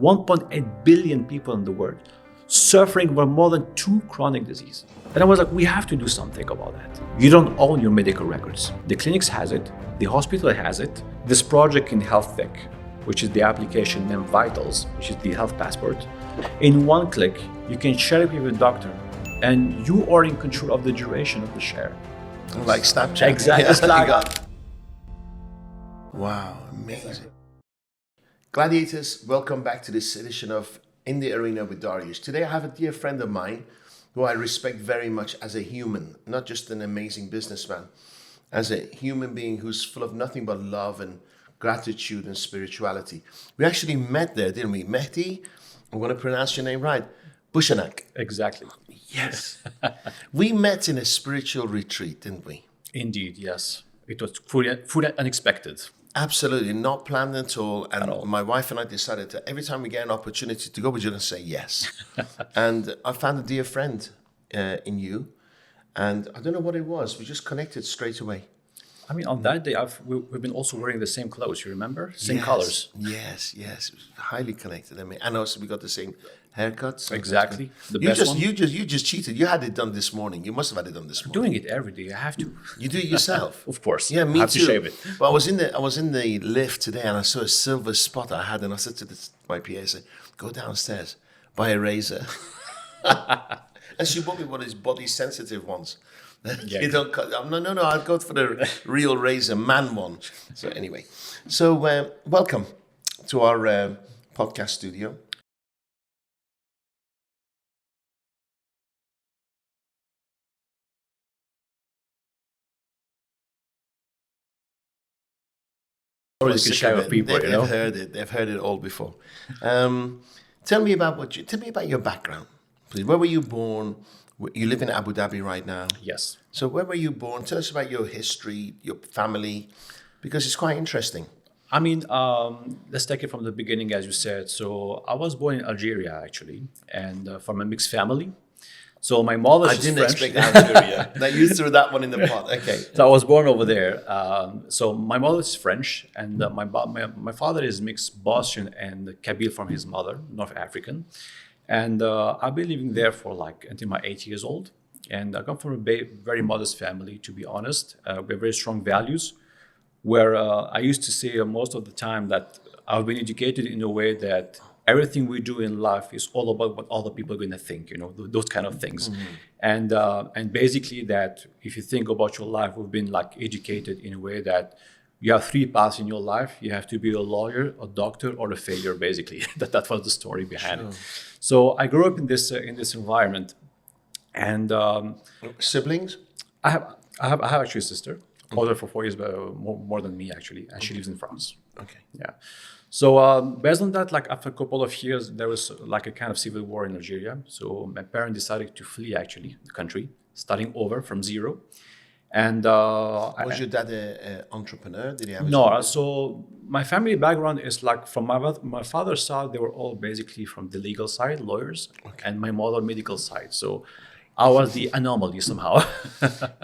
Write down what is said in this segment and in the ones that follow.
1.8 billion people in the world suffering from more than 2 chronic diseases. And I was like, we have to do something about that. You don't own your medical records. The clinics has it, the hospital has it. This project in health tech, which is the application named Vitals, which is the health passport. In one click, you can share it with a doctor and you are in control of the duration of the share. Like Snapchat. Exactly. Yeah. Wow, amazing. Gladiators, welcome back to this edition of In the Arena with Dariush. Today I have a dear friend of mine who I respect very much as a human, not just an amazing businessman, as a human being who's full of nothing but love and gratitude and spirituality. We actually met there, didn't we? Mehdi, I'm going to pronounce your name right, Bouchenak. Exactly. Yes. We met in a spiritual retreat, didn't we? Indeed, yes. It was fully unexpected. Absolutely, not planned at all. And my wife and I decided that every time we get an opportunity to go, we're going to say yes. And I found a dear friend in you. And I don't know what it was. We just connected straight away. I mean, on that day, we've been also wearing the same clothes, you remember? Same Yes, colors. Yes. It was highly connected. I mean, and also we got the same haircuts. So Exactly. The You best just, one. you just cheated. You had it done this morning. You must have had it done this morning. Doing it every day. I have to. You do it yourself. Of course. Yeah, me I have too. to shave it. Well, I was in the lift today, and I saw a silver spot I had, and I said to my PA, I said, "Go downstairs, buy a razor." And she bought me one of these body sensitive ones. Yeah. You don't cut. No. I'll go for the real razor man one. So anyway, welcome to our podcast studio. Already can share with people, They've heard it. They've heard it all before. Tell me about your background, please. Where were you born? You live in Abu Dhabi right now. Yes. So where were you born? Tell us about your history, your family, because it's quite interesting. I mean, let's take it from the beginning, as you said. So I was born in Algeria, actually, and from a mixed family. So my mother is I didn't French. expect Algeria. Now you threw that one in the pot. Okay. So I was born over there. So my mother is French, and my father is mixed Bosnian and Kabyle from his mother, North African. And I've been living there for until my 8 years old. And I come from a very modest family, to be honest. We have very strong values, where I used to say most of the time that I've been educated in a way that everything we do in life is all about what other people are going to think, those kind of things. Mm-hmm. And basically that if you think about your life, we've been educated in a way that you have 3 paths in your life. You have to be a lawyer, a doctor, or a failure, basically. that was the story behind it. So I grew up in this environment. And siblings? I have actually a sister, older for 4 years, but more than me, actually. And she lives in France. Okay. Yeah. So based on that, after a couple of years, there was a kind of civil war in Algeria. So my parents decided to flee, actually, the country, starting over from zero. And was your dad an entrepreneur? Did he have his no? own So my family background is from my father's side, they were all basically from the legal side, lawyers, and my mother medical side. So I was the anomaly somehow.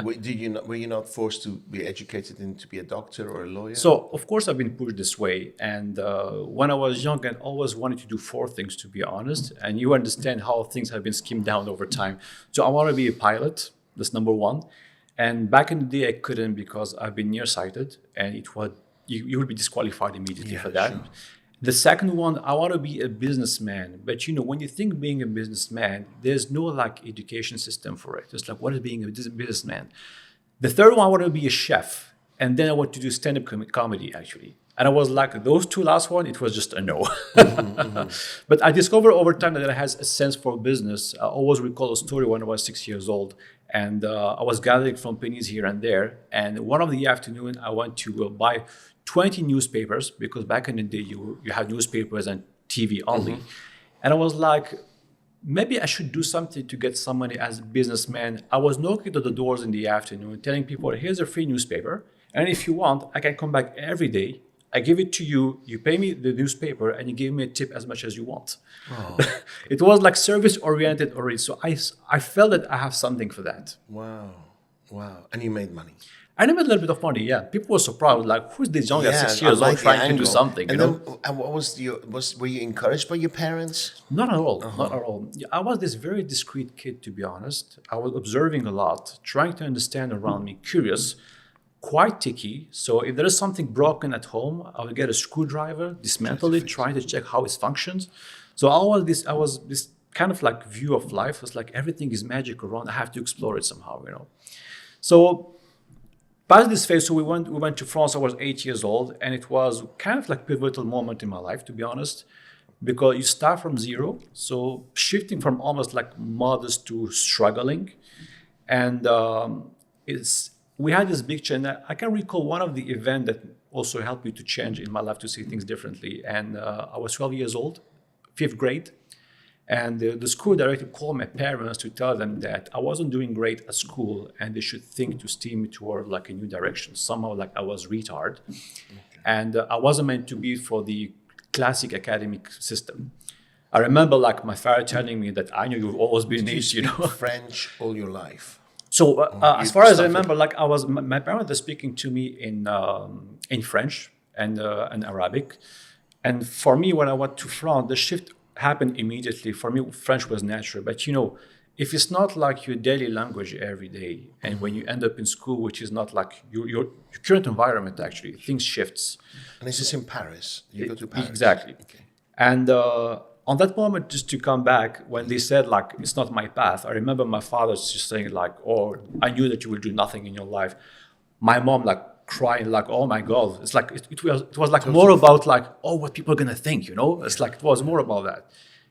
Were you not forced to be educated to be a doctor or a lawyer? So of course I've been pushed this way, and when I was young, I always wanted to do 4 things, to be honest. And you understand how things have been skimmed down over time. So I want to be a pilot. That's number 1. And back in the day, I couldn't because I've been nearsighted, and you will be disqualified immediately for that. Sure. The second one, I want to be a businessman. But when you think being a businessman, there's no education system for it. It's what is being a businessman? The third one, I want to be a chef. And then I want to do stand-up comedy, actually. And I was those 2 last one, it was just a no. But I discovered over time that I had a sense for business. I always recall a story when I was 6 years old. And I was gathering from pennies here and there. And one of the afternoon, I went to buy 20 newspapers, because back in the day, you had newspapers and TV only. Mm-hmm. And I was maybe I should do something to get some money as a businessman. I was knocking at the doors in the afternoon, telling people, here's a free newspaper. And if you want, I can come back every day. I give it to you, you pay me the newspaper, and you give me a tip as much as you want. Oh. It was service-oriented already. So I felt that I have something for that. Wow. And you made money. I never had a little bit of money. Yeah, people were surprised. Like, who's this young at Yeah, 6 years I old like the trying to do angle. something? And then, and what was were you encouraged by your parents? Not at all. Not at all. Yeah, I was this very discreet kid, to be honest. I was observing a lot, trying to understand around me, curious, quite ticky. So if there is something broken at home, I would get a screwdriver, dismantle it, try to check how it functions. So I was this kind of like view of life was like everything is magic around. I have to explore it somehow. So past this phase, so we went to France. I was 8 years old, and it was kind of like pivotal moment in my life, to be honest, because you start from zero. So shifting from almost like modest to struggling, and it's we had this big change. I can recall one of the events that also helped me to change in my life to see things differently. And I was 12 years old, fifth grade. And the school director called my parents to tell them that I wasn't doing great at school and they should think to steer me toward like a new direction. Somehow like I was retard. And I wasn't meant to be for the classic academic system. I remember like my father telling me that I knew you've always been an ace, French all your life. So as far as I remember, like I was, my parents were speaking to me in French and Arabic. And for me, when I went to France, the shift happened immediately. For me, French was natural. But if it's not like your daily language every day, and when you end up in school, which is not like your current environment, actually, things shifts. And this is in Paris. You go to Paris. Exactly. Okay. And on that moment, just to come back, when they said like, it's not my path, I remember my father just saying like, oh, I knew that you will do nothing in your life. My mom like crying like, oh my God. It's like, it was like more about like, oh, what people are going to think, It's like, it was more about that.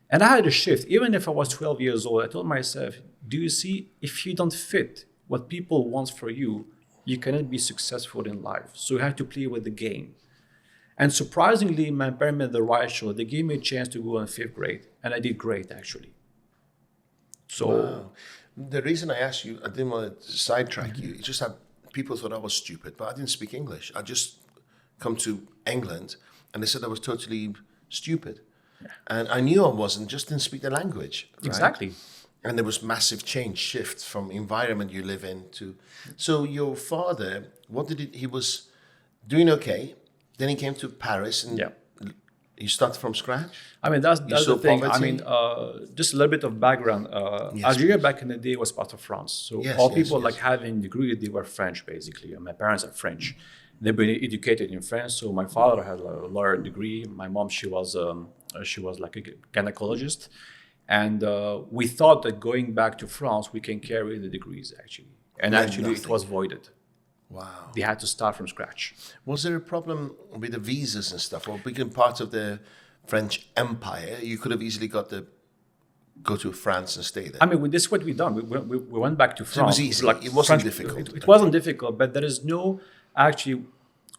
And I had a shift. Even if I was 12 years old, I told myself, do you see, if you don't fit what people want for you, you cannot be successful in life. So you have to play with the game. And surprisingly, my parents made the right choice. They gave me a chance to go in fifth grade, and I did great, actually. So, wow. The reason I asked you, I didn't want to sidetrack you. It's just that people thought I was stupid, but I didn't speak English. I just come to England, and they said I was totally stupid. Yeah. And I knew I wasn't, just didn't speak the language. Right? Exactly. And there was massive change, shift from environment you live in to... So your father, he was doing okay. Then he came to Paris and you started from scratch? I mean, that's the thing. Poverty? I mean, just a little bit of background. Algeria back in the day was part of France. So all people like having degree, they were French, basically. And my parents are French. They've been educated in France. So my father had a lawyer degree. My mom, she was like a gynecologist. And we thought that going back to France, we can carry the degrees, actually. And actually, it was voided. Wow. They had to start from scratch. Was there a problem with the visas and stuff? Or being part of the French Empire, you could have easily go to France and stay there. I mean, this is what we've done. We went back to France. So it was easy. Like, it wasn't difficult. It wasn't difficult, but there is no, actually,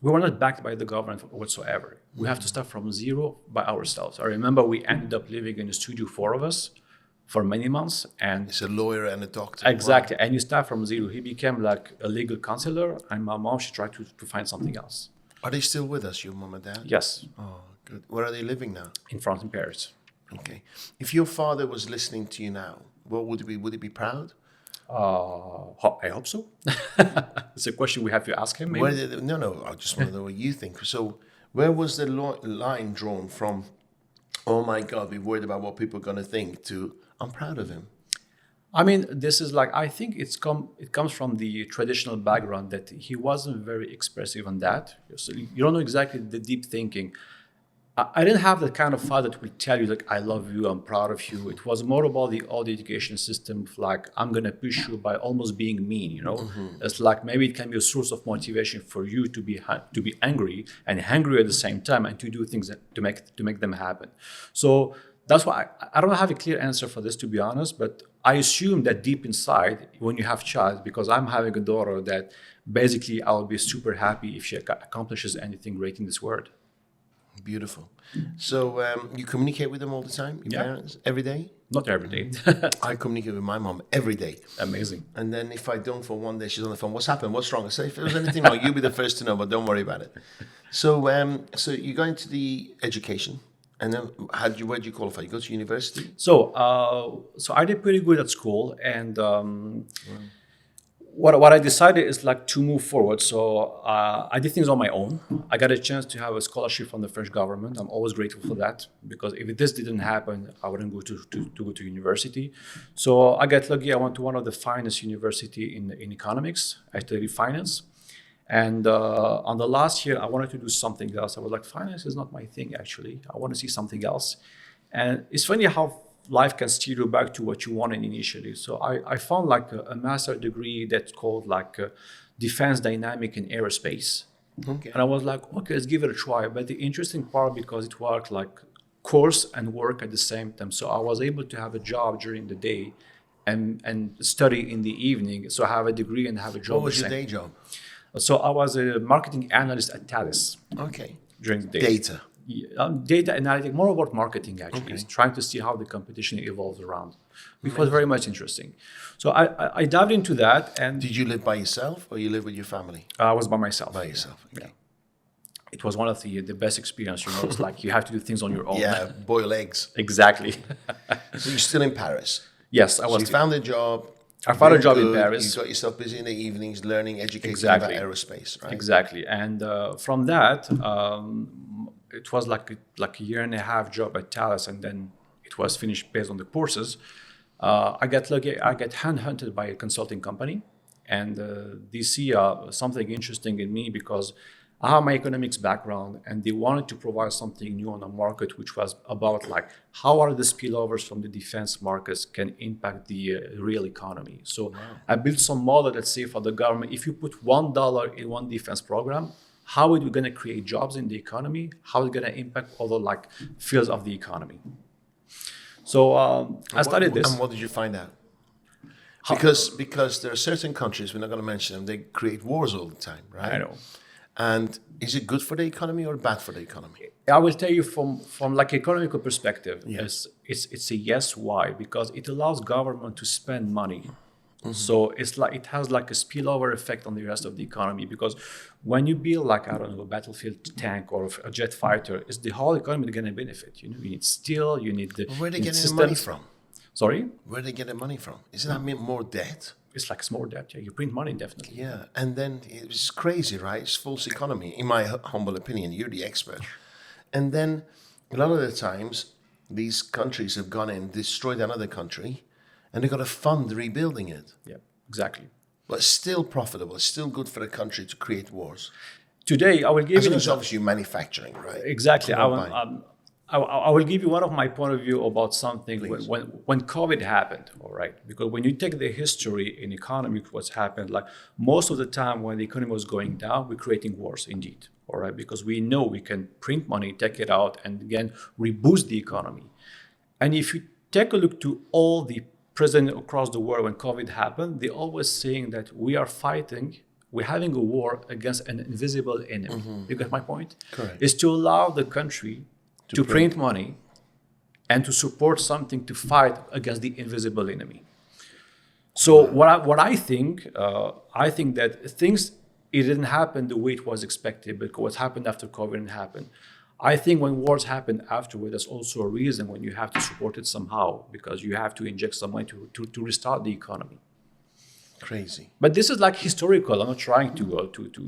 we were not backed by the government whatsoever. We have to start from zero by ourselves. I remember we ended up living in a studio, 4 of us, for many months. And it's a lawyer and a doctor. Exactly. Wow. And you start from zero. He became like a legal counselor, and my mom, she tried to find something else. Are they still with us, your mom and dad? Yes. Oh, good. Where are they living now? In France, in Paris. Okay. If your father was listening to you now, what would he be? Would he be proud? I hope so. It's a question we have to ask him. Maybe. No. I just want to know what you think. So where was the line drawn from, oh my God, we're worried about what people are going to think, to I'm proud of him? I mean, this is like, I think it comes from the traditional background that he wasn't very expressive on that. So you don't know exactly the deep thinking. I didn't have the kind of father that will tell you, like, I love you, I'm proud of you. It was more about all the education system, like, I'm going to push you by almost being mean, Mm-hmm. It's like, maybe it can be a source of motivation for you to be angry and hungry at the same time, and to do things to make them happen. So that's why I don't have a clear answer for this, to be honest, but I assume that deep inside, when you have child, because I'm having a daughter, that basically I'll be super happy if she accomplishes anything great in this world. Beautiful. So you communicate with them all the time, your parents, every day? Not every day. I communicate with my mom every day. Amazing. And then if I don't for one day, she's on the phone. What's happened? What's wrong? I say, if there was anything wrong, you'll be the first to know, but don't worry about it. So so you go into the education, and then where did you qualify? You go to university? So I did pretty good at school, and what I decided is like to move forward. So I did things on my own. I got a chance to have a scholarship from the French government. I'm always grateful for that, because if this didn't happen, I wouldn't go to go to university. So I got lucky. I went to one of the finest university in economics. I studied finance. And on the last year, I wanted to do something else. I was like, finance is not my thing, actually. I want to see something else. And it's funny how life can steer you back to what you wanted initially. So I found like a master degree that's called like defense dynamic in aerospace. Okay. And I was like, okay, let's give it a try. But the interesting part, because it worked like course and work at the same time. So I was able to have a job during the day and study in the evening. So I have a degree and have a job. What was your day job? So I was a marketing analyst at Thales Okay. during the day. Data. Data analytics, more about marketing actually, Okay. It's trying to see how the competition evolves around, which was very much interesting. So I dived into that, and Did you live by yourself or you live with your family? I was by myself. By yourself. Okay. It was one of the best experience. It's like you have to do things on your own. Yeah, boil eggs. Exactly. So you're still in Paris. Yes, I So was. you found a job. I found a very job in good, Paris. You got yourself busy in the evenings, learning, educating Exactly. about aerospace, right? Exactly. And from that, it was like a year and a half job at Thales, and then it was finished based on the courses. I got lucky. I got handhunted by a consulting company, and they see something interesting in me because I have my economics background, and they wanted to provide something new on the market, which was about like how are the spillovers from the defense markets can impact the real economy. So I built some model that say for the government, if you put $1 in one defense program, how are we going to create jobs in the economy? How is it going to impact other like fields of the economy? So I studied this. And what did you find out? Because there are certain countries, we're not going to mention them, they create wars all the time, right? I know. And is it good for the economy or bad for the economy? I will tell you from like economical perspective, Yes. it's a yes. Why? Because it allows government to spend money. So it's like it has like a spillover effect on the rest of the economy, because when you build like, I don't know, a battlefield tank or a jet fighter, it's the whole economy going to benefit. You need steel, you need the Where are they you need getting the money systems. from? Sorry, Where are they getting money from? Isn't that mean more debt? it's like small debt. Yeah, you print money definitely. Yeah, and then it's crazy, right? It's false economy, in my humble opinion. You're the expert. And then a lot of the times, these countries have gone in, destroyed another country, and they've got to fund rebuilding it. Yeah, exactly. But it's still profitable. It's still good for the country to create wars. Today, I will give As you long an as obviously manufacturing, right? exactly. I'm not buying. I will give you one of my point of view about something Please. when COVID happened, all right? Because when you take the history in economy, what's happened, like most of the time when the economy was going down, we're creating wars indeed, all right? Because we know we can print money, take it out, and again, reboost the economy. And if you take a look to all the presidents across the world when COVID happened, they're always saying that we are fighting, we're having a war against an invisible enemy. You get my point? Correct. Is to allow the country to print money and to support something to fight against the invisible enemy. So what I think that things, it didn't happen the way it was expected, because what happened after COVID didn't happen. I think when wars happen afterward, there's also a reason when you have to support it somehow, because you have to inject some money to restart the economy. Crazy. But this is like historical. I'm not trying to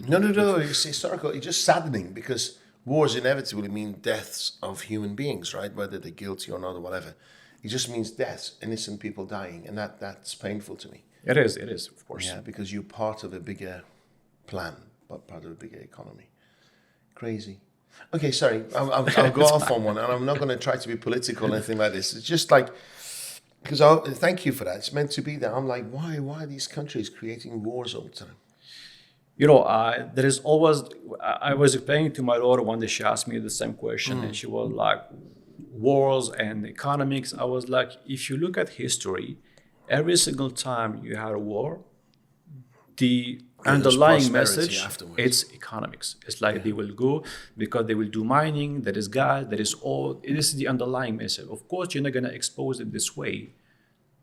No. It's historical. It's just saddening because wars inevitably mean deaths of human beings, right? Whether they're guilty or not or whatever. It just means deaths, innocent people dying. And that's painful to me. It is, of course. Yeah, because you're part of a bigger plan, but part of a bigger economy. Crazy. Okay, sorry. I'll go off on one, and I'm not going to try to be political or anything like this. It's just like, because thank you for that. It's meant to be there. I'm like, why are these countries creating wars all the time? There is always, I was explaining to my daughter one day, she asked me the same question, and she was like, wars and economics. I was like, if you look at history, every single time you had a war, the underlying message, afterwards. it's economics. It's like they will go because they will do mining, there is gas, there is oil. It is the underlying message. Of course, you're not going to expose it this way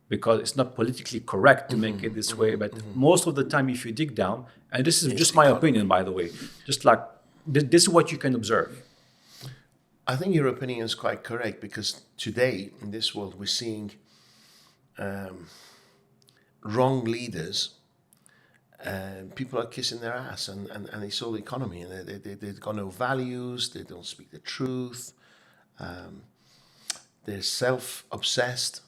because it's not politically correct to make it this way. But most of the time, if you dig down, and this is just my opinion, by the way, just like this is what you can observe. I think your opinion is quite correct because today in this world we're seeing wrong leaders people are kissing their ass, and it's all economy, and they've got no values, they don't speak the truth, they're self-obsessed.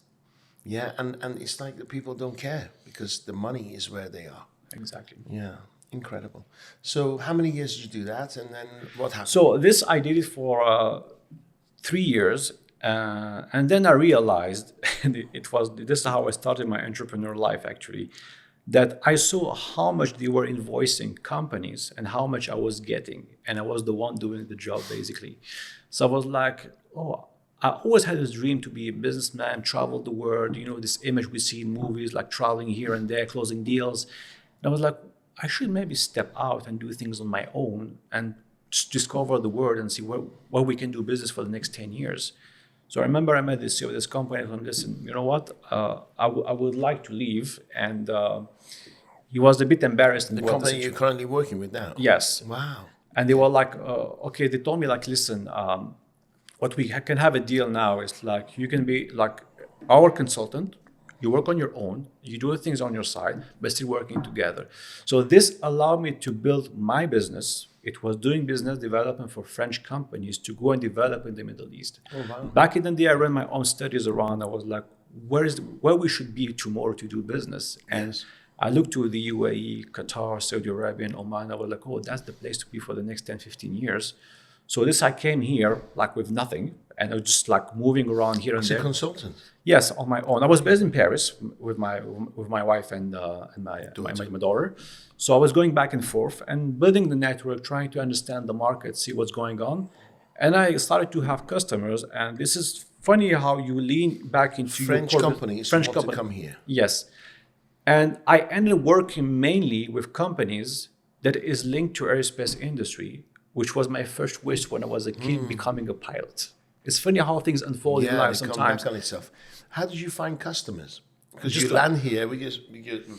Yeah, and it's like the people don't care because the money is where they are. Exactly. Yeah, incredible. So how many years did you do that, and then what happened? So this I did it for 3 years, and then I realized, and this is how I started my entrepreneur life actually, that I saw how much they were invoicing companies and how much I was getting, and I was the one doing the job basically. So I was like, oh, I always had this dream to be a businessman, travel the world, this image we see in movies, like traveling here and there, closing deals. And I was like, I should maybe step out and do things on my own and just discover the world and see where we can do business for the next 10 years. So I remember I met this CEO of this company and I said, listen, you know what? I would like to leave. And he was a bit embarrassed. The company you're currently working with now? Yes. Wow. And they were like, okay, they told me like, listen, what we can have a deal now is like, you can be like our consultant, you work on your own, you do things on your side, but still working together. So this allowed me to build my business. It was doing business development for French companies to go and develop in the Middle East. Oh, wow. Back in the day, I ran my own studies around. I was like, where we should be tomorrow to do business? And Yes. I looked to the UAE, Qatar, Saudi Arabia, and Oman. I was like, oh, that's the place to be for the next 10, 15 years. So I came here like with nothing, and I was just like moving around here and As there. a consultant? Yes, on my own. I was based in Paris with my wife and my daughter. So I was going back and forth and building the network, trying to understand the market, see what's going on. And I started to have customers. And this is funny how you lean back into French your companies want to come here. Yes. And I ended up working mainly with companies that is linked to aerospace industry, which was my first wish when I was a kid, becoming a pilot. It's funny how things unfold in life they come sometimes. back on itself. How did you find customers? Because Just you land here,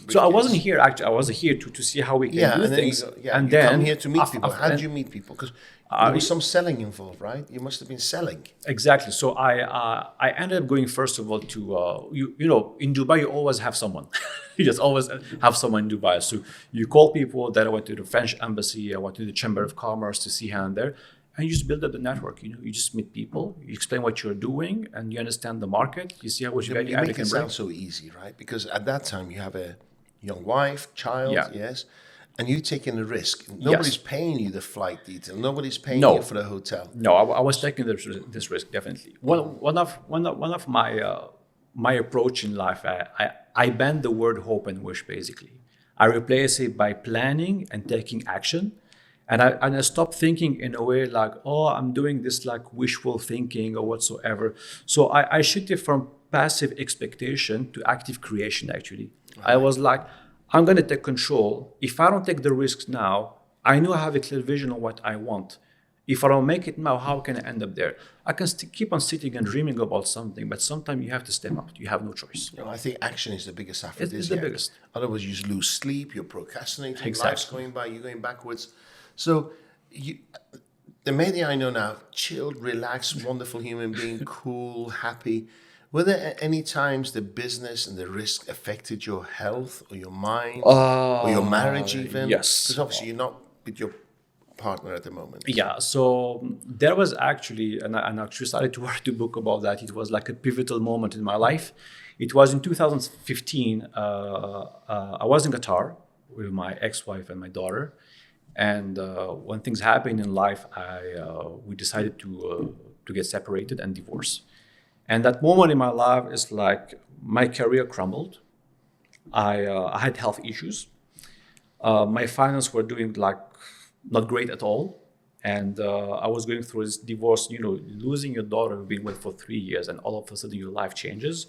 So I wasn't here actually. I was here to see how we can do and then things. you come here to meet people. How did you meet people? Because there was I- some selling involved, right? You must have been selling. Exactly. So I ended up going first of all to in Dubai you always have someone. You just always have someone in Dubai. So you call people. Then I went to the French embassy. I went to the Chamber of Commerce to see here and there. And you just build up the network. You just meet people. You explain what you're doing, and you understand the market. You see how much value You add make can it bring. sound so easy, right? Because at that time you have a young wife, child, Yeah. yes, and you're taking a risk. Nobody's paying you the flight detail. Nobody's paying No. you for the hotel. No, I was taking this risk definitely. One of my approach in life, I bend the word hope and wish basically. I replace it by planning and taking action, and I stop thinking in a way like, oh, I'm doing this like wishful thinking or whatsoever. So I shifted from passive expectation to active creation. Actually, I was like, I'm gonna take control. If I don't take the risks now, I know I have a clear vision of what I want. If I don't make it now, how can I end up there? I can keep on sitting and dreaming about something, but sometimes you have to step up. You have no choice. I think action is the biggest It's aphrodisiac. the biggest. Otherwise, you lose sleep. You're procrastinating. Exactly. Life's going by. You're going backwards. So, the Mehdi I know now, chilled, relaxed, wonderful human being, cool, happy. Were there any times the business and the risk affected your health or your mind or your marriage even? yes. Because obviously you're not with your partner at the moment. Yeah, so there was actually, and I actually started to write a book about that. It was like a pivotal moment in my life. It was in 2015. I was in Qatar with my ex-wife and my daughter. And when things happen in life, we decided to get separated and divorce. And that moment in my life is like my career crumbled. I had health issues. My finances were doing like not great at all. And I was going through this divorce, losing your daughter who've been with for 3 years, and all of a sudden your life changes.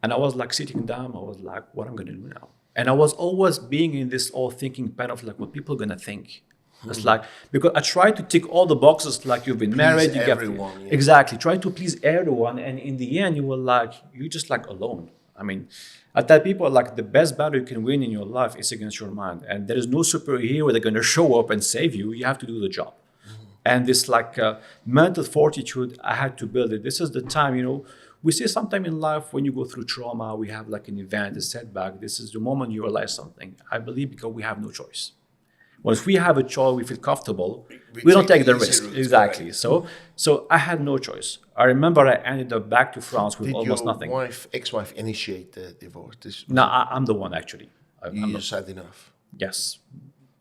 And I was like sitting down, I was like, what am I gonna do now? And I was always being in this all thinking pen of like, what people are gonna think. It's like, because I tried to tick all the boxes, like you've been married, you everyone, get yeah. exactly, try to please everyone, and in the end, you're just like alone. I mean, I tell people like the best battle you can win in your life is against your mind, and there is no superhero that's gonna show up and save you. You have to do the job, and this like mental fortitude I had to build it. This is the time, we say sometime in life when you go through trauma, we have like an event, a setback. This is the moment you realize something. I believe because we have no choice. Once we have a choice, we feel comfortable. We don't take the easy risk. route, Exactly. correct. So I had no choice. I remember I ended up back to France with Did almost your nothing. ex-wife initiate the divorce? No, I'm the one actually. You just had enough. Yes,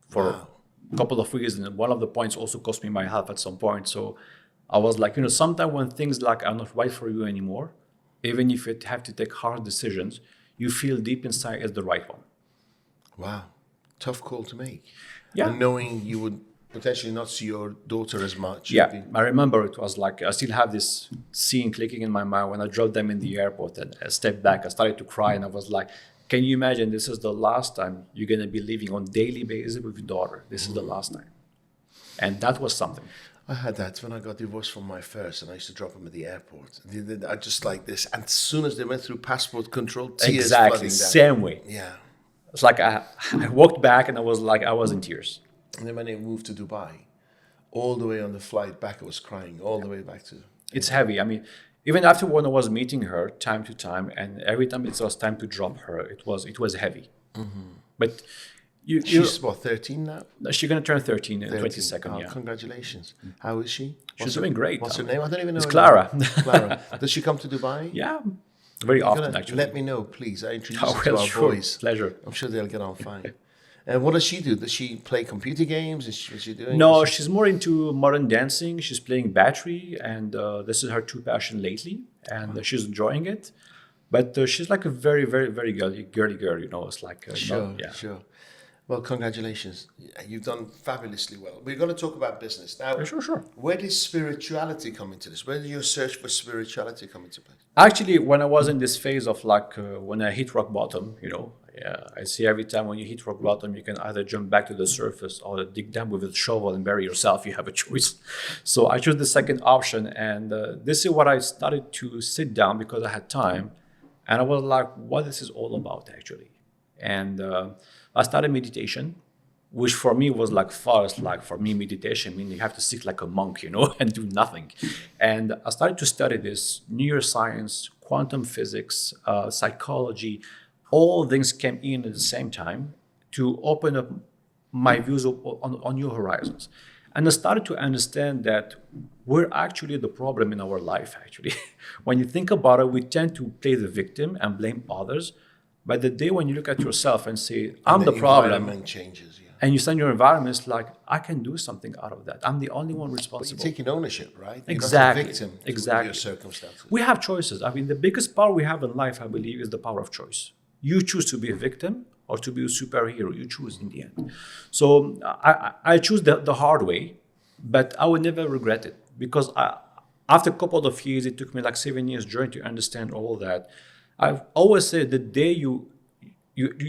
for Wow. a couple of reasons. And one of the points also cost me my health at some point. So I was like, sometimes when things like are not right for you anymore, even if you have to take hard decisions, you feel deep inside it's the right one. Wow. Tough call to make. Yeah. And knowing you would potentially not see your daughter as much. Yeah, I remember it was like, I still have this scene clicking in my mind when I drove them in the airport and I stepped back, I started to cry and I was like, can you imagine this is the last time you're going to be living on daily basis with your daughter? This is the last time. And that was something. I had that when I got divorced from my first, and I used to drop them at the airport. I just like this. And as soon as they went through passport control, tears Exactly, flooding down. same way. Yeah. It's like I walked back and I was like, I was in tears. And then when they moved to Dubai, all the way on the flight back, I was crying all the way back to. It's heavy. I mean, even after when I was meeting her time to time, and every time it was time to drop her, it was heavy. But She's what, 13 now? she's gonna turn 13 in 13. 22nd. Oh, Yeah, congratulations. How is she? she's doing great. What's her name? I don't even know. It's her Clara. name. Clara. Does she come to Dubai? Yeah, very often Gonna actually. Let me know, please. I introduce Oh, her to well, our sure. boys. Pleasure. I'm sure they'll get on fine. And what does she do? Does she play computer games? What's she doing? No, she's more into modern dancing. She's playing battery, and this is her true passion lately, and she's enjoying it. But she's like a very, very, very girly girl. It's like Sure, yeah. sure. Well, congratulations. You've done fabulously well. We're going to talk about business. Now, Sure. where did spirituality come into this? Where did your search for spirituality come into place? Actually, when I was in this phase of like when I hit rock bottom, yeah, I see every time when you hit rock bottom, you can either jump back to the surface or dig down with a shovel and bury yourself. You have a choice. So I chose the second option, and this is what I started to sit down because I had time, and I was like, what this is all about actually, and I started meditation, which for me was like first, like for me, meditation meaning you have to sit like a monk, and do nothing. And I started to study this neuroscience, quantum physics, psychology, all things came in at the same time to open up my views on new horizons. And I started to understand that we're actually the problem in our life, actually. When you think about it, we tend to play the victim and blame others. But the day when you look at yourself and say, I'm the problem, Environment changes, yeah. and you stand your environment, it's like, I can do something out of that. I'm the only one You're responsible. taking ownership, right? Exactly. You're not a victim Exactly. to your circumstances. We have choices. I mean, the biggest power we have in life, I believe, is the power of choice. You choose to be a victim or to be a superhero. You choose in the end. So I choose the hard way, but I would never regret it because after a couple of years, it took me like 7 years journey to understand all that. I've always said the day you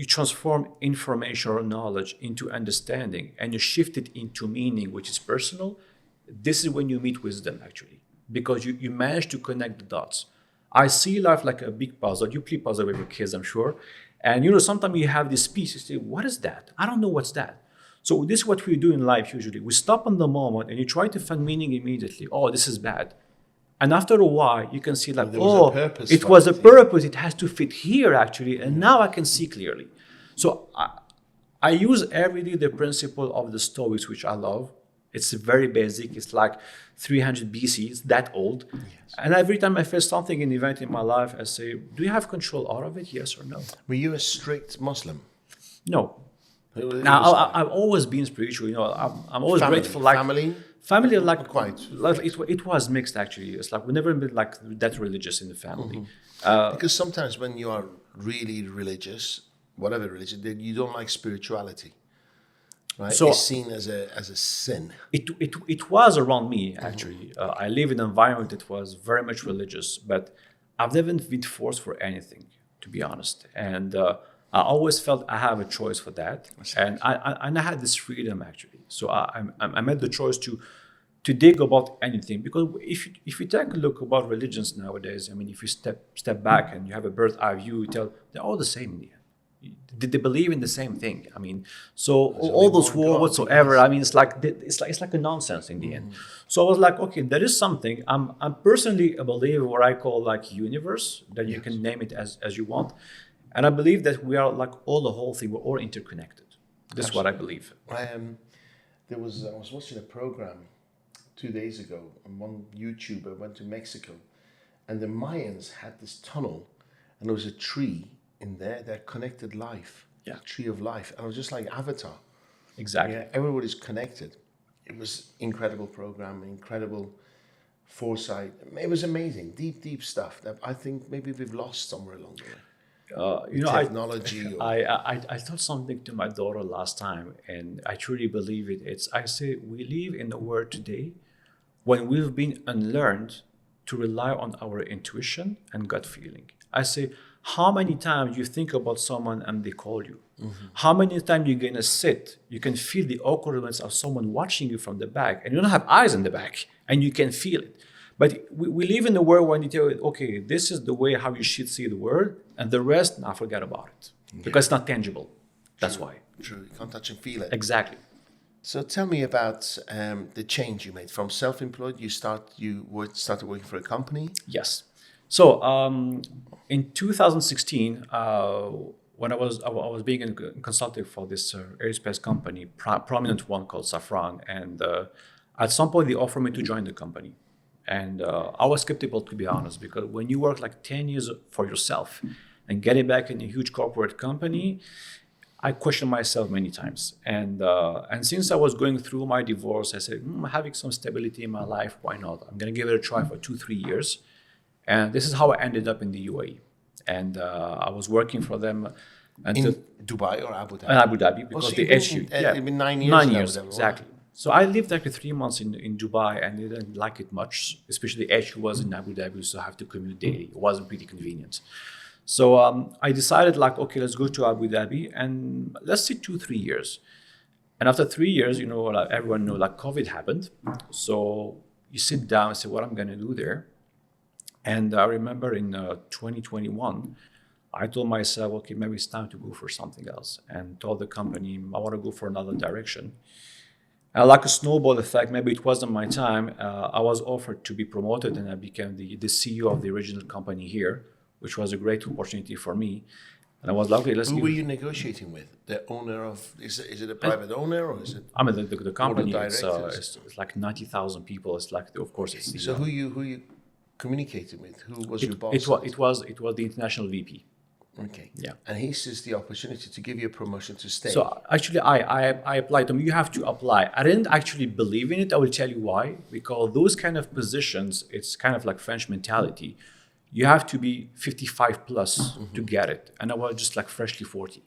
transform information or knowledge into understanding and you shift it into meaning, which is personal, this is when you meet wisdom actually, because you manage to connect the dots. I see life like a big puzzle. You play puzzle with your kids, I'm sure. And sometimes you have this piece, you say, what is that? I don't know what's that. So this is what we do in life usually. We stop on the moment and you try to find meaning immediately. Oh, this is bad. And after a while, you can see like, There was a purpose it for was it, a yeah. purpose. It has to fit here actually. And now I can see clearly. So I use every day the principle of the Stoics, which I love. It's very basic. It's like 300 BC. It's that old. Yes. And every time I face something in event in my life, I say, do you have control out of it? Yes or no? Were you a strict Muslim? No. It Now, was I've always been spiritual. I'm always family. grateful. Like Family? like Quite. it was mixed actually. It's like we've never been like that religious in the family. Because sometimes when you are really religious, whatever religion, then you don't like spirituality, right? So- it's seen as a sin. It was around me actually. I live in an environment that was very much religious, but I've never been forced for anything, to be honest. And I always felt I have a choice for that, and I had this freedom actually. So I made the choice to dig about anything, because if you take a look about religions nowadays, I mean, if you step back and you have a bird's eye view, you tell they're all the same in the end. did they believe in the same thing? I mean, so all only those one war God, whatsoever. yes. I mean, it's like a nonsense in the end. So I was like, okay, there is something. I'm personally a believer what I call like universe, that you can name it as you want, and I believe that we are like all the whole thing. We're all interconnected. This is what I believe. I was watching a program 2 days ago on one YouTuber went to Mexico, and the Mayans had this tunnel, and there was a tree in there that connected life. Yeah. The tree of life, and it was just like Avatar. Exactly. Yeah, everybody's connected. It was incredible program, incredible foresight. It was amazing, deep stuff that I think maybe we've lost somewhere along the way. Technology. I thought something to my daughter last time, and I truly believe it. I say we live in a world today when we've been unlearned to rely on our intuition and gut feeling. I say, how many times you think about someone and they call you? How many times you're gonna sit, you can feel the awkwardness of someone watching you from the back, and you don't have eyes in the back, and you can feel it. But we live in a world when you tell it, okay, this is the way how you should see the world, and the rest, now forget about it. Because it's not tangible. That's why. True, you can't touch and feel it. Exactly. So tell me about the change you made from self-employed. You started working for a company. Yes. So in 2016, when I was being a consultant for this aerospace company, prominent one called Safran, and at some point they offered me to join the company. And I was skeptical, to be honest, because when you work like 10 years for yourself and getting back in a huge corporate company, I questioned myself many times. And since I was going through my divorce, I said, having some stability in my life, why not? I'm going to give it a try for 2-3 years. And this is how I ended up in the UAE. And I was working for them until In Dubai or Abu Dhabi? in Abu Dhabi, because so the you've HQ. been, you've been 9 years 9 in years, Abu Dhabi. exactly. So I lived like 3 months in Dubai, and I didn't like it much, especially the HQ was in Abu Dhabi, so I have to commute daily. It wasn't pretty convenient. So I decided like, okay, let's go to Abu Dhabi and let's see 2-3 years. And after 3 years, like everyone knows, like COVID happened. So you sit down and say, what I'm going to do there. And I remember in 2021, I told myself, okay, maybe it's time to go for something else, and told the company, I want to go for another direction. And like a snowball effect, maybe it wasn't my time. I was offered to be promoted, and I became the CEO of the original company here, which was a great opportunity for me. And I was like, okay, let's Who give were it. you negotiating with? The owner of, is it a private owner or is it? I mean, the company, directors? it's like 90,000 people. It's like, of course, it's the. So who you communicated with? Who was your boss? It was the international VP. Okay. Yeah. And he sees the opportunity to give you a promotion to stay. So actually, I applied to them. You have to apply. I didn't actually believe in it. I will tell you why. Because those kind of positions, it's kind of like French mentality. You have to be 55 plus to get it. And I was just like freshly 40.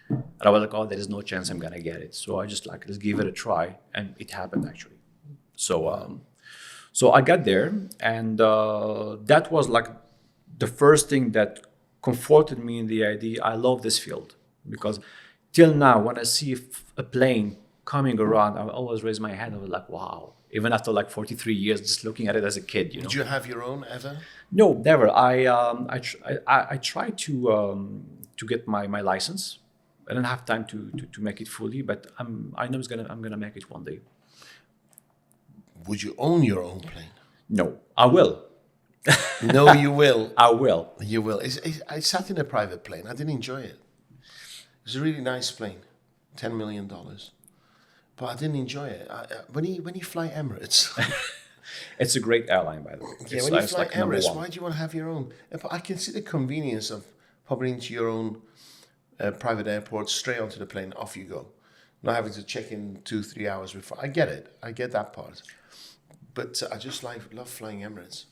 And I was like, oh, there is no chance I'm going to get it. So I just like, let's give it a try. And it happened actually. So I got there. And that was like the first thing that comforted me in the idea. I love this field. Because till now, when I see a plane coming around, I always raise my hand. I was like, wow. Even after like 43 years, just looking at it as a kid, Did you have your own ever? No, never. I tried to get my license. I didn't have time to make it fully, but I know I'm gonna make it one day. Would you own your own plane? No, I will. No, you will. I will. You will. I sat in a private plane. I didn't enjoy it. It was a really nice plane, $10 million. But I didn't enjoy it. When you fly Emirates, It's a great airline, by the way. yeah, when you fly Emirates, why do you want to have your own? I can see the convenience of popping into your own private airport, straight onto the plane, off you go, not having to check in 2-3 hours before. I get it. I get that part. But I just love flying Emirates.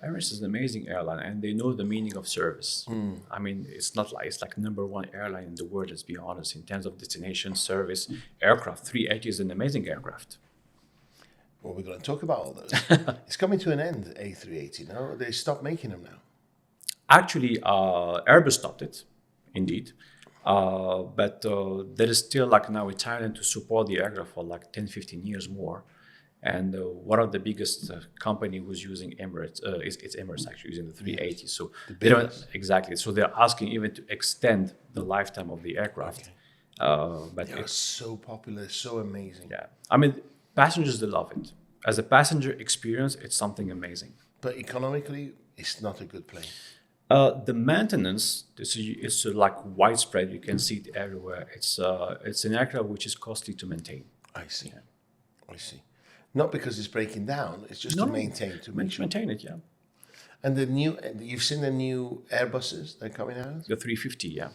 Emirates is an amazing airline, and they know the meaning of service. I mean, it's like number one airline in the world. Let's be honest, in terms of destination, service, aircraft. 380 is an amazing aircraft. Well, we're going to talk about all those. It's coming to an end, A380. No, they stopped making them now. Actually, Airbus stopped it, indeed. But there is still like now Italian to support the aircraft for like 10, 15 years more. And one of the biggest company who's using Emirates, it's Emirates actually using the 380. So they don't exactly. So they're asking even to extend the lifetime of the aircraft. But They are so popular, so amazing. yeah, I mean, passengers they love it. As a passenger experience, it's something amazing. But economically, it's not a good plane. The maintenance is like widespread. You can see it everywhere. It's an aircraft which is costly to maintain. I see. I see. Not because it's breaking down, it's just to maintain, to make sure. Maintain it, yeah. And you've seen the new Airbuses that are coming out? The 350, yeah.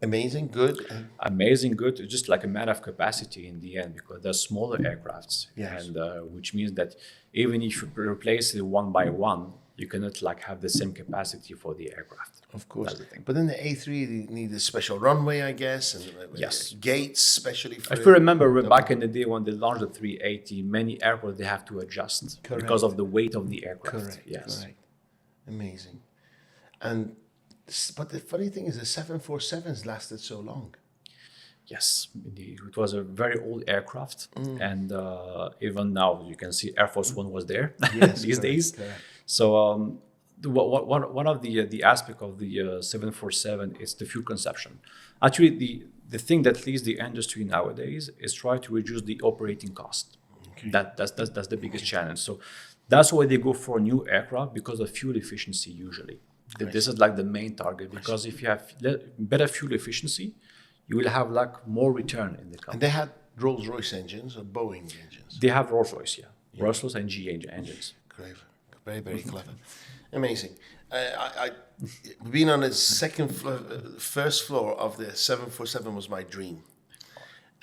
Amazing, good. Amazing, good. It's just like a matter of capacity in the end because they're smaller aircrafts, Yes. and which means that even if you replace it one by one, you cannot like have the same capacity for the aircraft. Of course. That's the thing. But then the A3 need a special runway, I guess, and Yes. gates, especially for. If you remember back in the day when they launched the 380, many airports they have to adjust Correct. because of the weight of the aircraft. Correct. Yes. Correct. Amazing. But the funny thing is, the 747s lasted so long. Yes, indeed. It was a very old aircraft, and even now you can see Air Force One was there Yes, these correct, days. correct. So one of the aspect of the 747 is the fuel consumption. Actually, the thing that leads the industry nowadays is try to reduce the operating cost. Okay. That's the biggest challenge. So that's why they go for new aircraft because of fuel efficiency usually. This is like the main target because if you have better fuel efficiency, you will have like more return in the company. And they had Rolls-Royce engines or Boeing engines. They have Rolls-Royce, yeah. Rolls-Royce and GE engines. Clever. Very, very clever. Amazing. Being on the first floor of the 747 was my dream.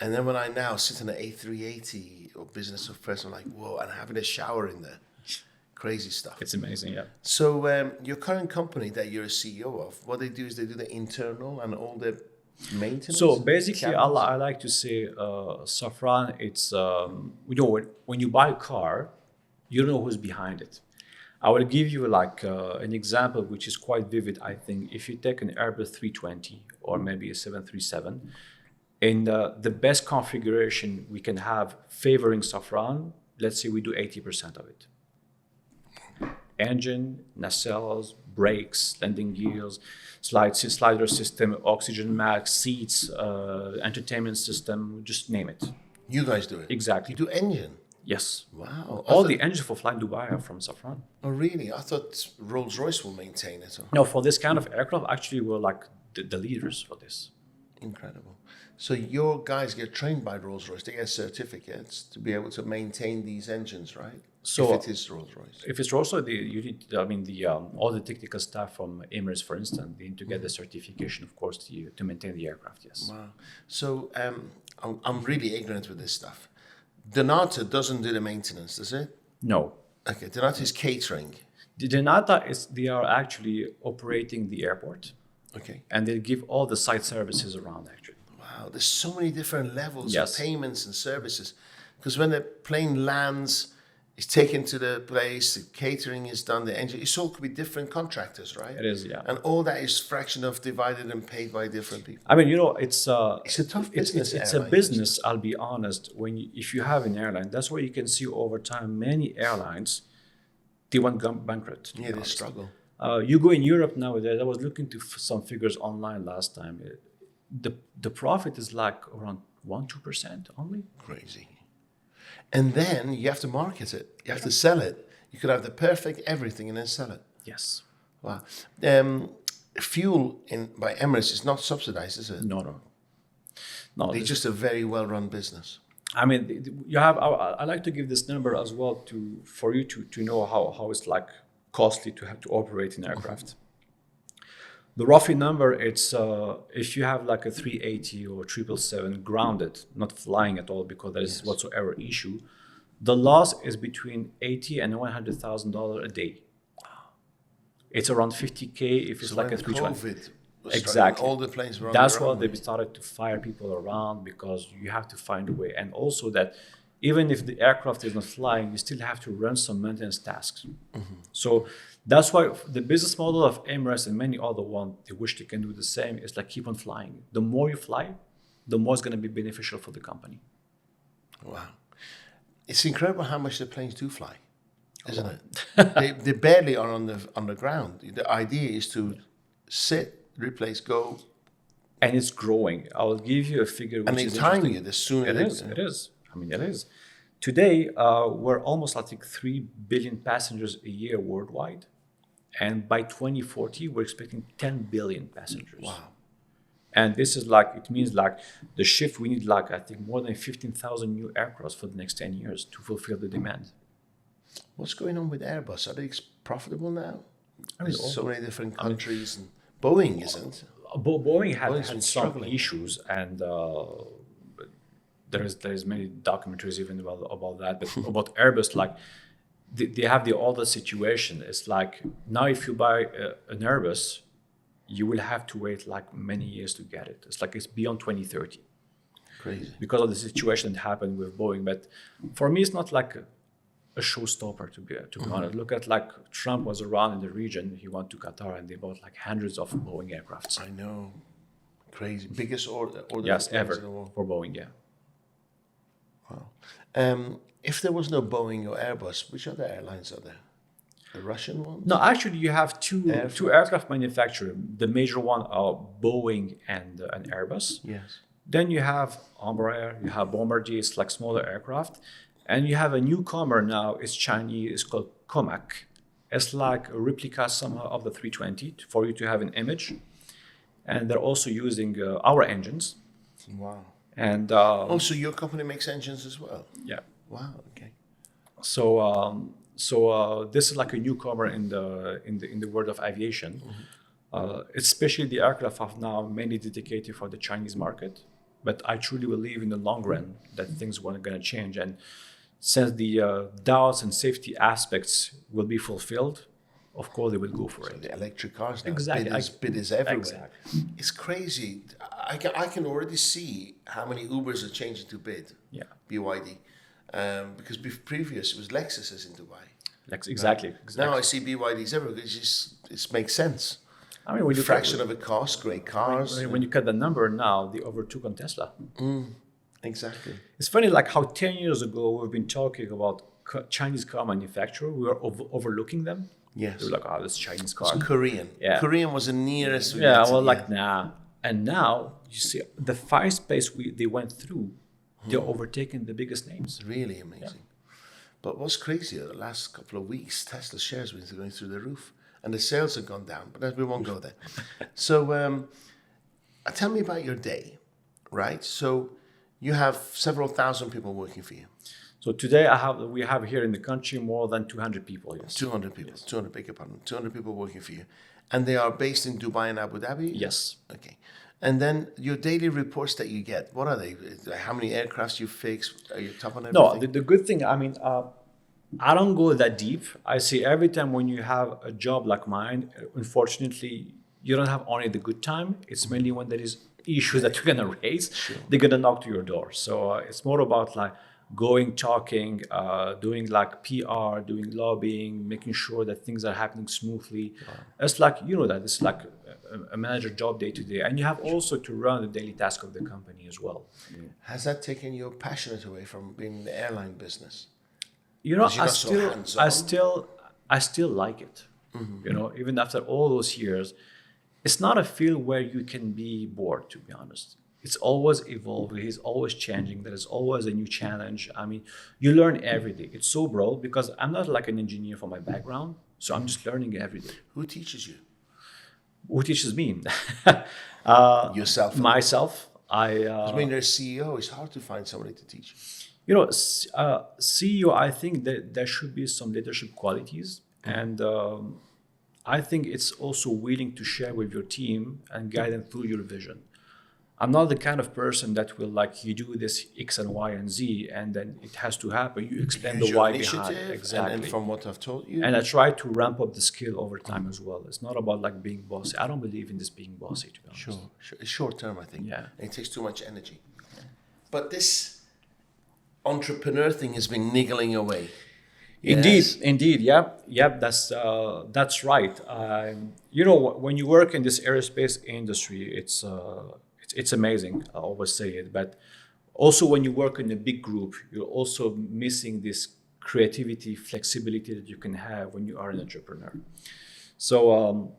And then when I now sit in an A380 or business or first, I'm like, whoa, and having a shower in there. Crazy stuff. It's amazing, yeah. So your current company that you're a CEO of, what they do is they do the internal and all the maintenance? So basically, cabins? I like to say, Safran, it's, when you buy a car, you don't know who's behind it. I will give you like an example which is quite vivid, I think. If you take an Airbus 320 or maybe a 737, in the best configuration we can have favoring Safran, let's say we do 80% of it. Engine, nacelles, brakes, landing gears, slider system, oxygen mask, seats, entertainment system, just name it. You guys do it? Exactly. You do engine? Yes. Wow. All the engines for Flying Dubai are from Safran. Oh, really? I thought Rolls-Royce will maintain it. No, for this kind of aircraft, actually, we're like the leaders for this. Incredible. So your guys get trained by Rolls-Royce. They get certificates to be able to maintain these engines, right? So if it is Rolls-Royce. If it's also all the technical staff from Emirates, for instance, they need to get the certification, of course, to maintain the aircraft. Yes. Wow. So I'm really ignorant with this stuff. Donata doesn't do the maintenance, does it? No. Okay. Donata is catering. The Denata they are actually operating the airport, Okay. and they give all the site services around. Actually, Wow. There's so many different levels Yes. of payments and services. Because when the plane lands, it's taken to the place, the catering is done, the engine. It's all could be different contractors, right? it is, yeah. And all that is fraction of divided and paid by different people. I mean, it's It's a tough business. It's a airline business. I'll be honest. If you have an airline, that's where you can see over time many airlines they went bankrupt. Yeah, they struggle. You go in Europe nowadays. I was looking to some figures online last time. The profit is like around 1-2% only. Crazy. And then you have to market it. You have to sell it. You could have the perfect everything and then sell it. Yes. Wow. Fuel by Emirates is not subsidized, is it? No. They're just a very well-run business. I mean, you have. I like to give this number as well for you to know how it's like costly to have to operate an aircraft. The roughly number, it's if you have like a 380 or 777 grounded, not flying at all because there is whatsoever issue, the loss is between $80,000 and $100,000 a day. It's around 50K if it's like a 320. COVID was Exactly. all the planes were on That's their why own. they started to fire people around because you have to find a way. And also that even if the aircraft is not flying, you still have to run some maintenance tasks. Mm-hmm. So that's why the business model of Emirates and many other ones, they wish they can do the same, is like keep on flying. The more you fly, the more it's going to be beneficial for the company. Wow. It's incredible how much the planes do fly, isn't it? They barely are on the ground. The idea is to sit, replace, go, And it's growing. I'll give you a figure which and they is time interesting. it as soon as It is. I mean, it is. Today, we're almost, I think, 3 billion passengers a year worldwide. And by 2040, we're expecting 10 billion passengers. Wow. And this is like, it means like the shift, we need like, I think, more than 15,000 new aircraft for the next 10 years to fulfill the demand. What's going on with Airbus? Are they profitable now? I mean, There's so many different countries, and Boeing isn't. Boeing had Boeing's been some struggling. issues, and there's many documentaries even about that. But about Airbus, like they have the older situation. It's like now if you buy an Airbus, you will have to wait like many years to get it. It's like it's beyond 2030 Crazy. because of the situation that happened with Boeing. But for me, it's not like a showstopper to be honest. Look at like Trump was around in the region. He went to Qatar and they bought like hundreds of Boeing aircrafts. I know. Crazy. Biggest order Yes, for planes ever in the world. for Boeing. Yeah. Wow. If there was no Boeing or Airbus, which other airlines are there? The Russian ones? No, actually, you have two aircraft manufacturers. The major one are Boeing and Airbus. Yes. Then you have Embraer, you have Bombardier, it's like smaller aircraft. And you have a newcomer now, it's Chinese, it's called Comac. It's like a replica somehow of the 320 for you to have an image. And they're also using our engines. Wow. And Also, your company makes engines as well. yeah. Wow. Okay. So this is like a newcomer in the world of aviation. Especially the aircraft are now mainly dedicated for the Chinese market. But I truly believe in the long run that things are going to change. And since the doubts and safety aspects will be fulfilled, of course they will go for it. The electric cars now. Exactly. Bid is everywhere. Exactly. It's crazy. I can already see how many Ubers are changing to bid. Yeah. BYD. Because previous it was Lexuses in Dubai. Exactly. Now I see BYDs everywhere. It makes sense. I mean, when you Fraction of a cost, great cars. when you cut the number now, they overtook on Tesla. Exactly. It's funny, like how 10 years ago we've been talking about Chinese car manufacturer. We were overlooking them. Yes. They were like, oh, this Chinese car. Korean. Yeah. Korean was the nearest. we Yeah, got to- well, like nah. And now you see the fast space they went through. They're overtaking the biggest names. It's really amazing. But what's crazy, the last couple of weeks, Tesla shares have been going through the roof. And the sales have gone down, but we won't go there. So tell me about your day, right? So you have several thousand people working for you. So today we have here in the country more than 200 people. Yes. 200 people, 200, beg your pardon, 200 people working for you. And they are based in Dubai and Abu Dhabi? Yes. Okay. And then your daily reports that you get, what are they? How many aircrafts you fix? Are you top on everything? No, the good thing, I mean, I don't go that deep. I see every time when you have a job like mine, unfortunately, you don't have only the good time. It's mainly when there is issues that you're gonna raise, they're gonna knock to your door. So it's more about like going, talking, doing like PR, doing lobbying, making sure that things are happening smoothly. It's like, you know, that it's like a manager job day to day. And you have also to run the daily task of the company as well. Has that taken your passionate away from being in the airline business? You know, You're not so hands-on. I still like it. You know, even after all those years, it's not a field where you can be bored, to be honest. It's always evolving, it's always changing, there is always a new challenge. I mean, you learn every day. It's so broad because I'm not like an engineer from my background, so I'm just learning every day. Who teaches you? Who teaches me? Yourself. Myself. I mean, there's CEO. It's hard to find somebody to teach. You know, CEO, I think that there should be some leadership qualities. And I think it's also willing to share with your team and guide them through your vision. I'm not the kind of person that will like, you do this X and Y and Z, and then it has to happen. You explain Use the your why initiative, behind. Exactly. And from what I've told you. And I try to ramp up the skill over time as well. It's not about like being bossy. I don't believe in this being bossy, to be honest. Sure. It's short term, I think. Yeah. And it takes too much energy. But this entrepreneur thing has been niggling away. Indeed, yeah, that's right. You know, when you work in this aerospace industry, it's amazing. I always say it, but Also, when you work in a big group, you're also missing this creativity, flexibility that you can have when you are an entrepreneur. So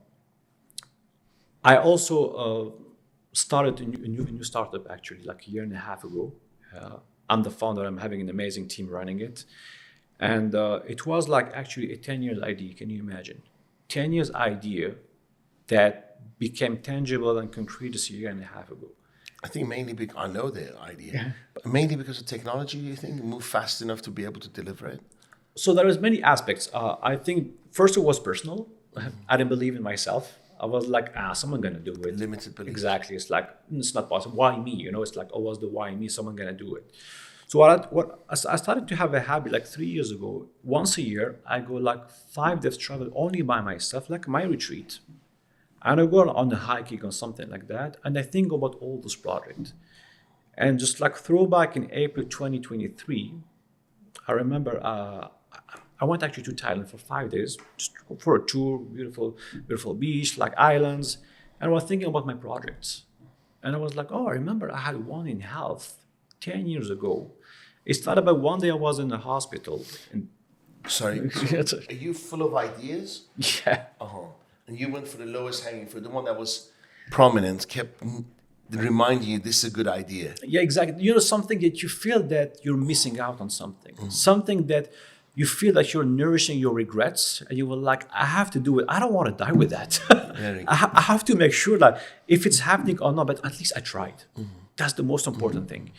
I also started a new startup actually like a year and a half ago. I'm the founder. I'm having an amazing team running it. And it was like actually a 10 years idea. Can you imagine? 10 years idea that became tangible and concrete just a year and a half ago. I think mainly because I know the idea, Yeah. but mainly because of technology. You think move fast enough to be able to deliver it? So there is many aspects. I think first it was personal. I didn't believe in myself. I was like, someone gonna do it. Limited belief. Exactly. It's like it's not possible. Why me? You know, it's like, oh, what's the why me? Someone gonna do it. So I started to have a habit like 3 years ago. Once a year, I go like 5 days travel only by myself, like my retreat. And I go on a hiking or something like that, and I think about all those projects. And just like throwback in April 2023, I remember I went actually to Thailand for 5 days just for a tour, beautiful beach, like islands, and I was thinking about my projects. And I was like, oh, I remember I had one in health 10 years ago. It started by one day I was in the hospital. And Sorry, so are you full of ideas? yeah, And you went for the lowest hanging fruit, the one that was prominent, kept reminding you this is a good idea. yeah, exactly. You know, something that you feel that you're missing out on something, something that you feel that you're nourishing your regrets, and you were like, I have to do it. I don't want to die with that. Very I have to make sure that if it's happening or not, but at least I tried. That's the most important thing.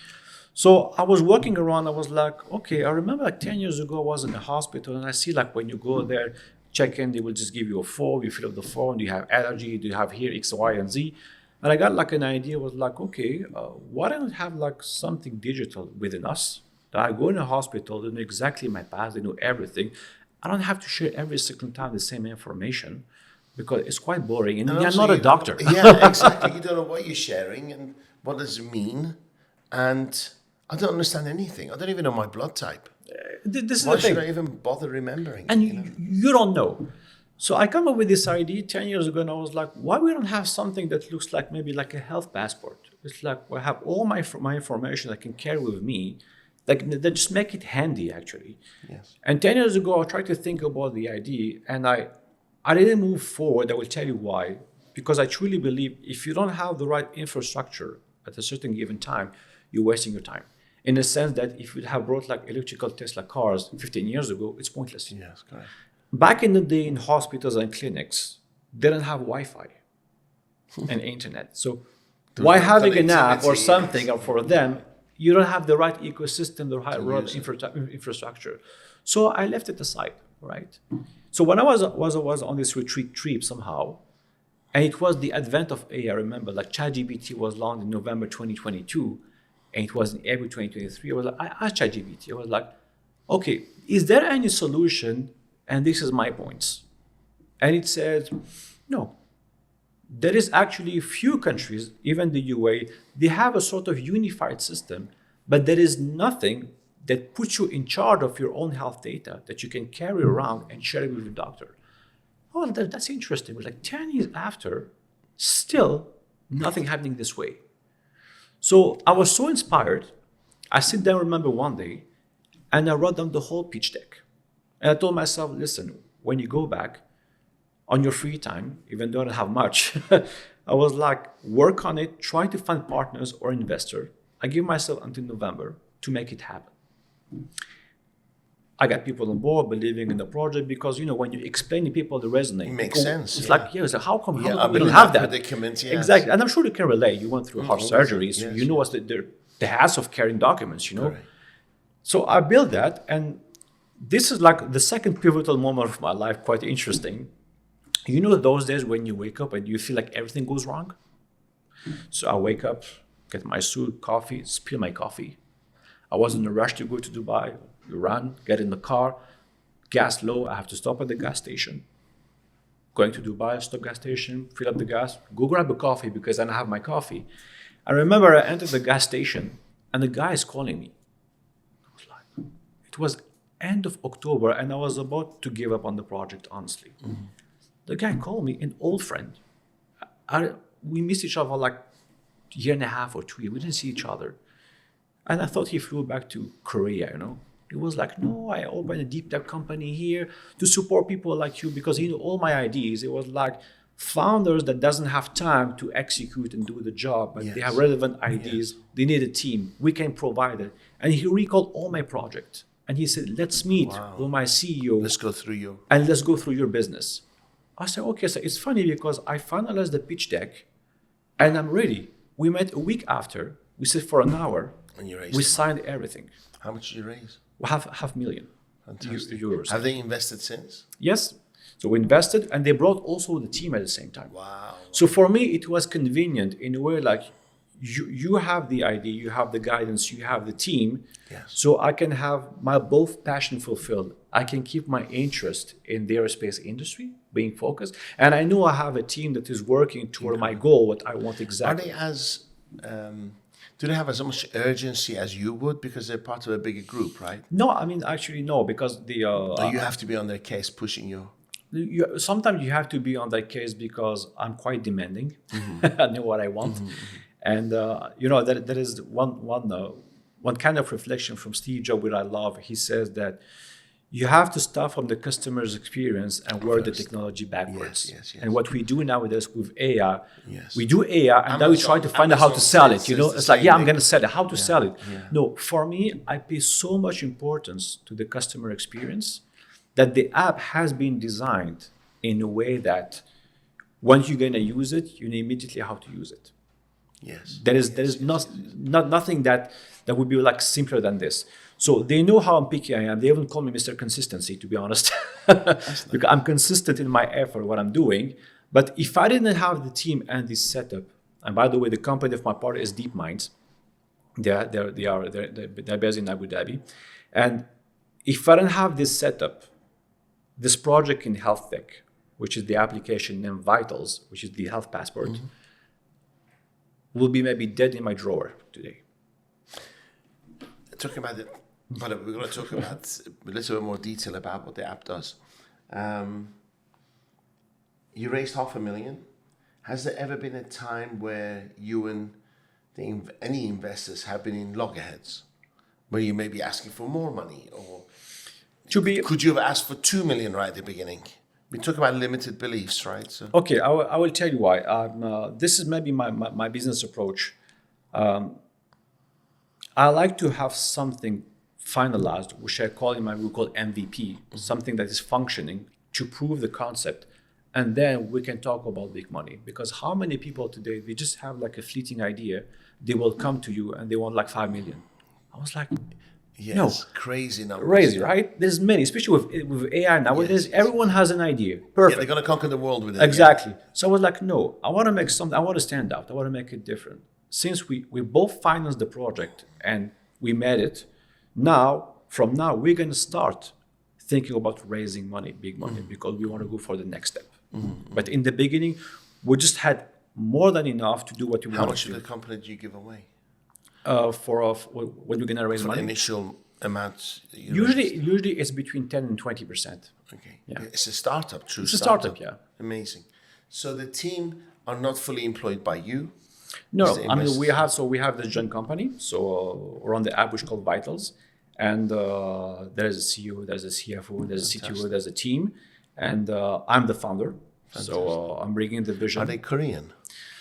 So I was walking around, I was like, okay, I remember like 10 years ago, I was in the hospital, and I see like when you go there, check in, they will just give you a form, you fill up the form, do you have allergy, do you have here X, Y, and Z? And I got like an idea, was like, okay, why don't we have like something digital within us? That I go in a hospital, they know exactly my past, they know everything. I don't have to share every single time the same information because it's quite boring, and I'm not a doctor. Yeah, exactly. You don't know what you're sharing and what does it mean. And I don't understand anything. I don't even know my blood type. This is Why the thing. should I even bother remembering? And you know? you don't know. So I come up with this idea 10 years ago, and I was like, why we don't have something that looks like maybe like a health passport? It's like I have all my information I can carry with me, like that just make it handy actually. Yes. And 10 years ago, I tried to think about the idea, and I didn't move forward. I will tell you why. Because I truly believe if you don't have the right infrastructure at a certain given time, you're wasting your time. In the sense that if you have brought like electrical Tesla cars 15 years ago, it's pointless. Yes, correct. Back in the day in hospitals and clinics, they didn't have Wi-Fi and internet. So why having an app or something or for them, you don't have the right ecosystem, the right infrastructure. So I left it aside, right? So when I was on this retreat trip somehow, and it was the advent of AI, I remember like ChatGPT was launched in November 2022, and it was in April 2023. I asked ChatGPT, I was like, okay, is there any solution? And this is my points. And it said, no. There is actually a few countries, even the UAE, they have a sort of unified system, but there is nothing that puts you in charge of your own health data that you can carry around and share it with your doctor. Oh, that's interesting. But like 10 years after, still nothing happening this way. So I was so inspired. I sit down, remember one day, and I wrote down the whole pitch deck. And I told myself, listen, when you go back on your free time, even though I don't have much, I was like, work on it, try to find partners or investor. I give myself until November to make it happen. I got people on board believing in the project because, you know, when you explain to people the resonate, It makes sense. It's Yeah. like, yeah, so how come we I've been don't in have that that? predicament, yes. Exactly. And I'm sure you can relate. You went through heart surgeries. Yes, you know what's the hassle of carrying documents, you know? Correct. So I built that, and this is like the second pivotal moment of my life, quite interesting. You know those days when you wake up and you feel like everything goes wrong? So I wake up, get my suit, coffee, spill my coffee. I was in a rush to go to Dubai. You run, get in the car, gas low, I have to stop at the gas station. Going to Dubai, stop gas station, fill up the gas, go grab a coffee because I don't have my coffee. I remember I entered the gas station and the guy is calling me. I was like, it was end of October and I was about to give up on the project, honestly. Mm-hmm. The guy called me, an old friend. We missed each other like a year and a half or 2 years. We didn't see each other. And I thought he flew back to Korea, He was like, no, I opened a deep tech company here to support people like you because all my ideas. It was like founders that doesn't have time to execute and do the job, but they have relevant ideas. They need a team. We can provide it. And he recalled all my projects. And he said, let's meet with my CEO. Let's go through your business. I said, okay. So it's funny because I finalized the pitch deck and I'm ready. We met a week after. We sat for an hour. And you raised we signed everything. How much did you raise? We have €500,000 euros. Have they invested since? Yes. So we invested and they brought also the team at the same time. Wow. So for me, it was convenient in a way like you have the idea, you have the guidance, you have the team. Yes. So I can have my both passion fulfilled. I can keep my interest in the aerospace industry, being focused. And I know I have a team that is working toward my goal, what I want exactly. Are they as... do they have as much urgency as you would because they're part of a bigger group, right? No, I mean, actually, no, because you have to be on their case pushing you. Sometimes you have to be on that case because I'm quite demanding. I know what I want. And, there is one kind of reflection from Steve Jobs that I love. He says that you have to start from the customer's experience and work the technology backwards. Yes. And what we do nowadays with AI, Yes. we do AI and then we try to find out how to sell it. It's like, I'm going to sell it. How to sell it? Yeah. No, for me, I pay so much importance to the customer experience that the app has been designed in a way that once you're going to use it, you know immediately how to use it. Yes. There is nothing that would be like simpler than this. So they know how picky I am. They even call me Mr. Consistency, to be honest, because I'm consistent in my effort, what I'm doing. But if I didn't have the team and this setup, and by the way, the company of my partner is DeepMind. They're based in Abu Dhabi, and if I didn't have this setup, this project in health tech, which is the application named Vitals, which is the health passport, will be maybe dead in my drawer today. Talking about it, but we're going to talk about a little bit more detail about what the app does. You raised $500,000. Has there ever been a time where you and any investors have been in loggerheads, where you may be asking for more money, or could you have asked for $2 million right at the beginning? We talk about limited beliefs, right? So okay, I will tell you why. This is maybe my business approach. I like to have something finalized, which we call MVP, something that is functioning to prove the concept. And then we can talk about big money. Because how many people today, they just have like a fleeting idea, they will come to you and they want like 5 million. I was like, no. Crazy numbers. Crazy, right? There's many, especially with AI nowadays, everyone has an idea. Perfect. Yeah, they're going to conquer the world with it. Exactly. So I was like, no, I want to make something, I want to stand out. I want to make it different. Since we both financed the project and we made it, from now, we're going to start thinking about raising money, big money, because we want to go for the next step. But in the beginning, we just had more than enough to do what we wanted to do. How much of the company did you give away? When you're going to raise money? Initial amount. Usually it's between 10 and 20%. Okay. Yeah. It's a startup, true. It's a startup, yeah. Amazing. So the team are not fully employed by you? No, I mean, we have this joint company. So we're on the app, which is called Vitals. And there's a CEO, there's a CFO, there's a CTO, there's a team. And I'm the founder. Fantastic. So I'm bringing the vision. Are they Korean?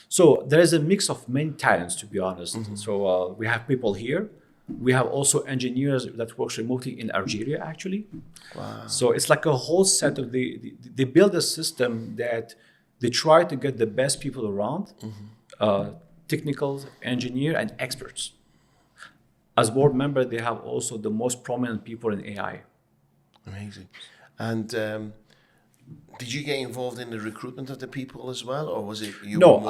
So there is a mix of many talents, to be honest. So we have people here. We have also engineers that work remotely in Algeria, actually. Wow. So it's like a whole set of they build a system that they try to get the best people around, technical, engineer, and experts. As board member, they have also the most prominent people in AI. Amazing. And did you get involved in the recruitment of the people as well, or was it you? No,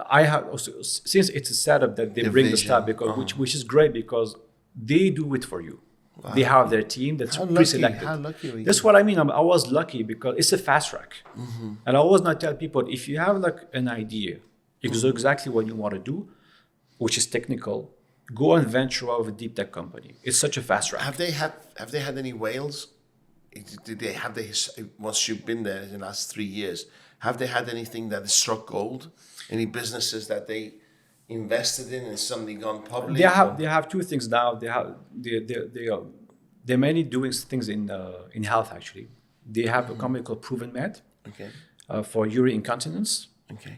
I have also, since it's a setup that they bring the staff because which is great because they do it for you. Wow. They have their team that's pre-selected. How lucky are you? That's what I mean. I was lucky because it's a fast track, and I always not tell people if you have like an idea, exactly what you want to do, which is technical. Go and venture out of a deep tech company. It's such a fast track. Have they had any whales? Did they have once you've been there in the last 3 years? Have they had anything that has struck gold? Any businesses that they invested in and suddenly gone public? They have two things now. They're mainly doing things in health actually. They have a company called Proven Med Okay. For urine incontinence. Okay.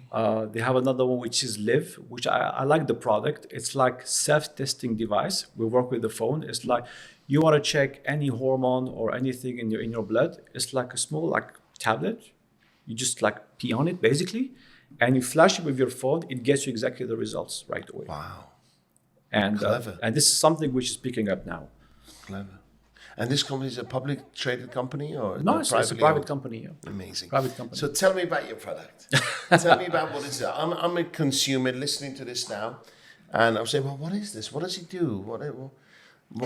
They have another one which is Live, which I like the product. It's like self-testing device. We work with the phone. It's like you want to check any hormone or anything in your blood. It's like a small like tablet. You just like pee on it basically, and you flash it with your phone. It gets you exactly the results right away. Wow. And Clever. and this is something which is picking up now. Clever. And this company is a public traded company or No, it's a privately private owned? company. Yeah. Amazing. Private company. So tell me about your product. Tell me about what is it. I'm a consumer listening to this now, and I'm saying, well, what is this? What does he do?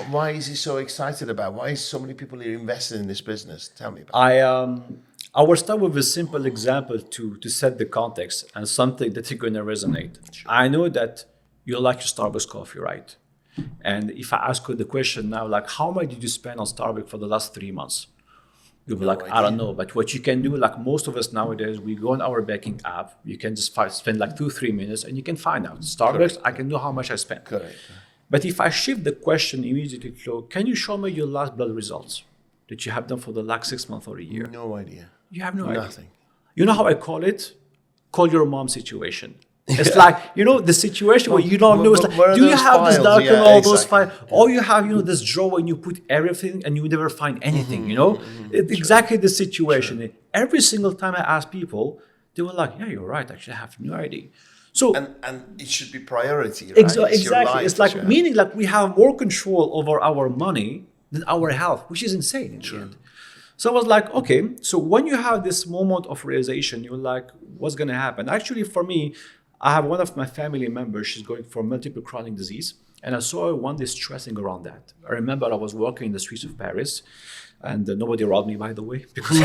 Why is he so excited about? Why is so many people here invested in this business? Tell me about it. I will start with a simple example to set the context and something that is going to resonate. Sure. I know that you like your Starbucks coffee, right? And if I ask you the question now, like, how much did you spend on Starbucks for the last 3 months? You'll be like, I don't know. But what you can do, like most of us nowadays, we go on our banking app. You can just spend like 2-3 minutes and you can find out. Starbucks, I can know how much I spent. Correct. But if I shift the question immediately to, can you show me your last blood results that you have done for the last 6 months or a year? No idea. You have no idea. Nothing. You know how I call it? Call your mom situation. It's like, the situation where you don't know. It's like, do you have this document, all those files? Or you have, this drawer and you put everything and you never find anything, It's exactly the situation. Sure. Every single time I ask people, they were like, yeah, you're right. Actually, I have no idea. So, and it should be priority, right? Exactly. It's like, meaning like we have more control over our money than our health, which is insane in the end. So I was like, okay, so when you have this moment of realization, you're like, what's going to happen? Actually, for me, I have one of my family members, she's going for multiple chronic disease. And I saw her one day stressing around that. I remember I was walking in the streets of Paris and nobody robbed me, by the way. Because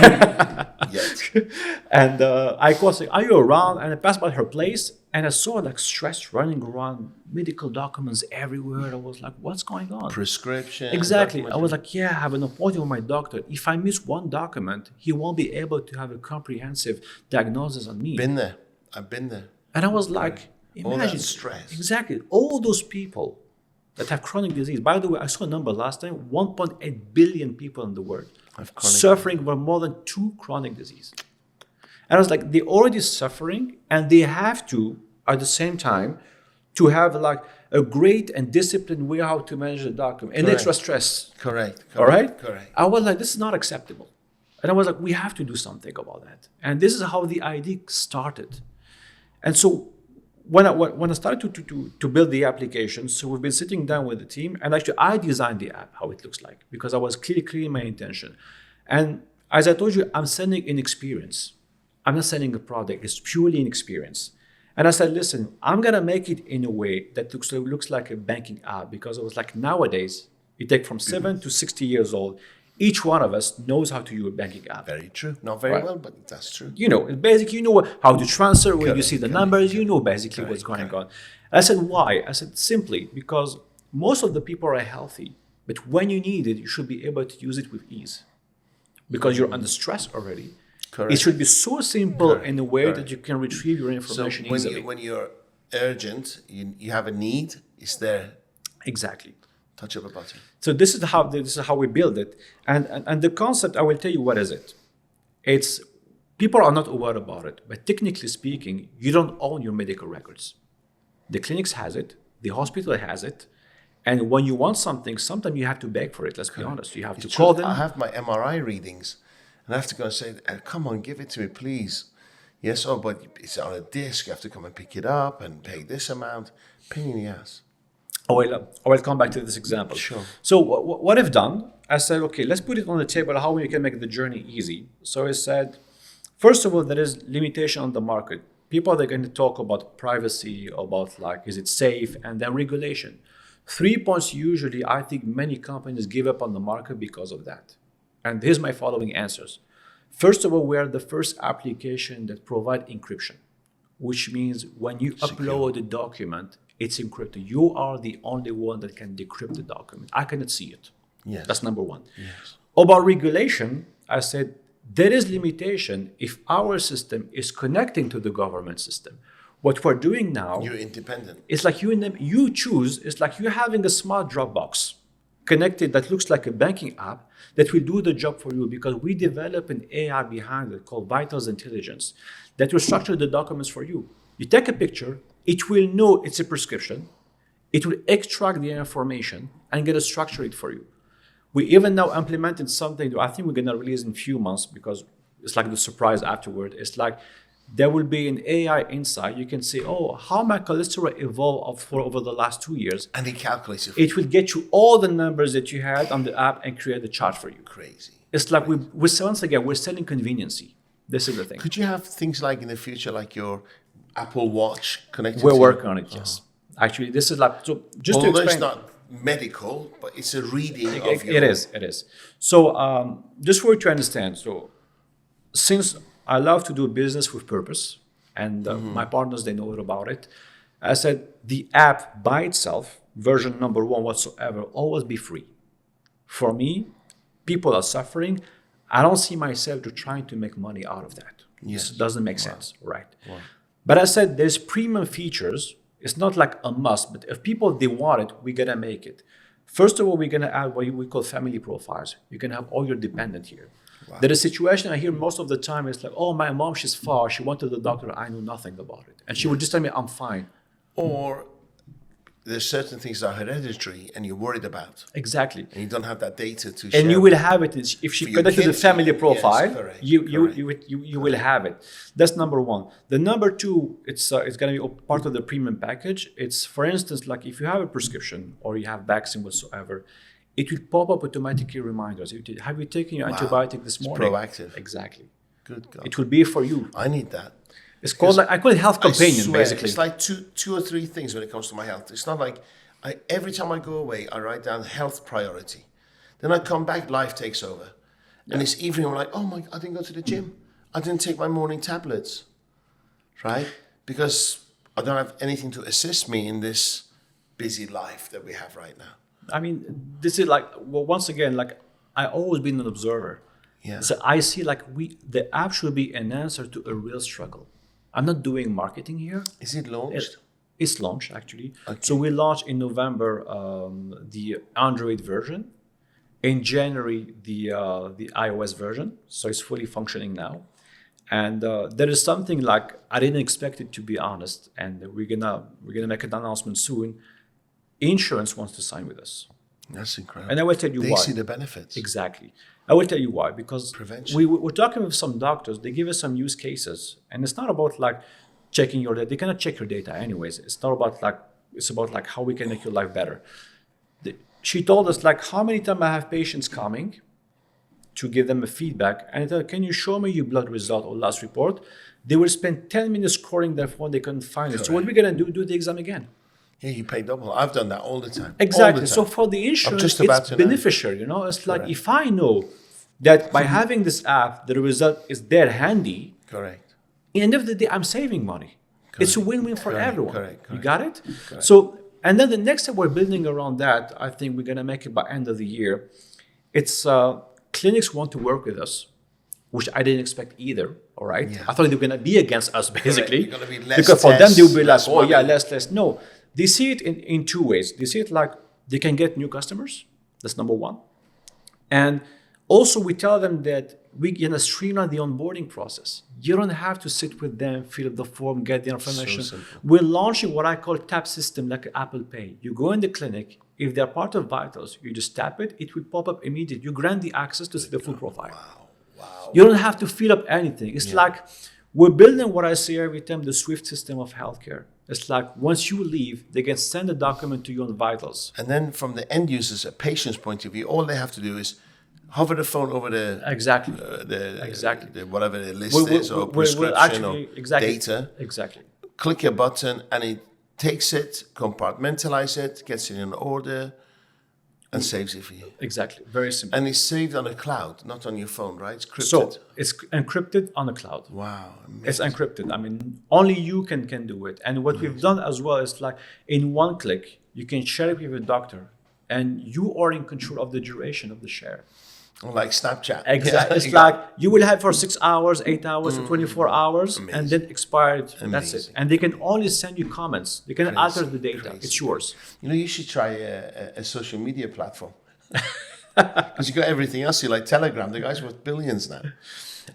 and I was like, are you around? And I passed by her place and I saw like stress running around, medical documents everywhere. I was like, what's going on? Prescription. Exactly. I was like, yeah, I have an appointment with my doctor. If I miss one document, he won't be able to have a comprehensive diagnosis on me. I've been there. And I was like, imagine all that stress. Exactly. All those people that have chronic disease. By the way, I saw a number last time, 1.8 billion people in the world suffering from more than 2 chronic disease. And I was like, they're already suffering and they have to, at the same time, to have like a great and disciplined way how to manage the document and extra stress. Correct. All right? Correct. I was like, this is not acceptable. And I was like, we have to do something about that. And this is how the idea started. And so when I started to build the application, so we've been sitting down with the team, and actually I designed the app, how it looks like, because I was clear my intention. And as I told you, I'm sending an experience. I'm not sending a product. It's purely an experience. And I said, listen, I'm going to make it in a way that looks like a banking app, because I was like, nowadays, you take from 7 to 60 years old, each one of us knows how to use a banking app. Very true. Not very well, but that's true. Basically, you know how to transfer, when you see the numbers, you know basically what's going on. I said, why? I said, simply because most of the people are healthy, but when you need it, you should be able to use it with ease. Because you're under stress already. Correct. It should be so simple in a way that you can retrieve your information easily. When you're urgent, you have a need, it's there. Exactly. Touch of a button. So this is how we build it. And the concept, I will tell you what is it. It's people are not aware about it, but technically speaking, you don't own your medical records. The clinics has it, the hospital has it, and when you want something, sometimes you have to beg for it. Let's be honest. You have to call them. I have my MRI readings, and I have to go and say, "Come on, give it to me, please." Yes, but it's on a disc. You have to come and pick it up and pay this amount. Pain in the ass. I will come back to this example. Sure. So what I've done, I said, okay, let's put it on the table, how we can make the journey easy. So I said, first of all, there is limitation on the market. People are going to talk about privacy, about like, is it safe, and then regulation. 3 points usually, I think many companies give up on the market because of that. And here's my following answers. First of all, we are the first application that provide encryption, which means when you upload a document, it's encrypted. You are the only one that can decrypt the document. I cannot see it. Yes. That's number one. Yes. About regulation, I said, there is limitation if our system is connecting to the government system. What we're doing now, You're independent. it's like you choose. It's like you're having a smart Dropbox connected that looks like a banking app that will do the job for you, because we develop an AI behind it called Vitals Intelligence that will structure the documents for you. You take a picture, it will know it's a prescription, it will extract the information and get a structure it for you. We even now implemented something that I think we're gonna release in a few months, because it's like the surprise afterward. It's like there will be an AI insight. You can say, oh, how my cholesterol evolved for over the last 2 years. And it calculates it. It will get you all the numbers that you had on the app and create a chart for you. Crazy. It's like once again, we're selling conveniency. This is the thing. Could you have things like in the future, like your Apple Watch connected We're to working on it, yes. Actually, this is like, so just to although explain. it's not medical, but it's a reading of It is. So just for you to understand, so since I love to do business with purpose, and my partners, they know about it, I said the app by itself, version number 1 whatsoever, always be free. For me, people are suffering. I don't see myself to trying to make money out of that. Yes. It doesn't make sense, right? Wow. But I said there's premium features. It's not like a must, but if people, they want it, we're gonna make it. First of all, we're gonna add what we call family profiles. You can have all your dependent here. Wow. There is a situation I hear most of the time, it's like, oh, my mom, she's far, she went to the doctor, I knew nothing about it. And she would just tell me, I'm fine. Or there's certain things that are hereditary and you're worried about. Exactly. And you don't have that data to share. And you will have it if she connects to the family profile. Yes, correct, you will have it. That's number 1. The number 2, it's going to be part of the premium package. It's, for instance, like if you have a prescription or you have vaccine whatsoever, it will pop up automatically reminders. Have you taken your antibiotic this morning? It's proactive. Exactly. Good God. It will be for you. I need that. It's called, I call it health companion, basically. It's like two or three things when it comes to my health. It's not like every time I go away, I write down health priority. Then I come back, life takes over. And this evening, I'm like, oh my, I didn't go to the gym. I didn't take my morning tablets, right? Because I don't have anything to assist me in this busy life that we have right now. I mean, this is like, well, once again, like I always been an observer. Yeah. So I see like the app should be an answer to a real struggle. I'm not doing marketing here. Is it launched? It's launched actually. Okay. So we launched in November the Android version. In January the iOS version. So it's fully functioning now. And there is something like I didn't expect it, to be honest. And we're gonna make an announcement soon. Insurance wants to sign with us. That's incredible. And I will tell you why. They see the benefits. Exactly. I will tell you why. Because Prevention. we're talking with some doctors. They give us some use cases. And it's not about like checking your data. They cannot check your data anyways. It's not about like, it's about like how we can make your life better. She told us like how many times I have patients coming to give them a feedback. And I said, can you show me your blood result or last report? They will spend 10 minutes scoring their phone. They couldn't find it. So what we're going to do the exam again. Yeah, you pay double. I've done that all the time. Exactly. All the time. So for the insurance, just about it's to know. beneficial. You know, it's like if I know that by having this app, the result is there handy. Correct. End of the day, I'm saving money. Correct. It's a win-win for everyone. Correct. You got it? Correct. So, and then the next step we're building around that, I think we're going to make it by end of the year. It's clinics want to work with us, which I didn't expect either. All right. Yeah. I thought they were going to be against us, basically. You're going to be less because for them, they'll be like, oh, money. yeah, less. No. They see it in two ways. They see it like they can get new customers. That's number 1. And also we tell them that we're going to streamline the onboarding process. You don't have to sit with them, fill up the form, get the information. So simple. We're launching what I call tap system like Apple Pay. You go in the clinic. If they're part of Vitals, you just tap it. It will pop up immediately. You grant the access to see the full profile. Wow. You don't have to fill up anything. It's like we're building what I say every time, the SWIFT system of healthcare. It's like once you leave, they can send a document to you on Vitals. And then from the end user's, a patient's point of view, all they have to do is hover the phone over the exactly the whatever the list is or prescription or data. Exactly. Click a button and it takes it, compartmentalizes it, gets it in order, and saves it for you. Exactly. Very simple. And it's saved on a cloud, not on your phone, right? It's encrypted. So it's encrypted on the cloud. Wow. Amazing. It's encrypted. I mean, only you can do it. And what we've done as well is like in one click, you can share it with your doctor and you are in control of the duration of the share. Like Snapchat. Exactly. Yeah. It's like you will have for 6 hours, 8 hours, or 24 hours, and then expired. That's it. Amazing. And they can only send you comments. They can alter the data. Crazy. It's yours. You know, you should try a social media platform. Because you got everything else. You like Telegram. The guy's worth billions now.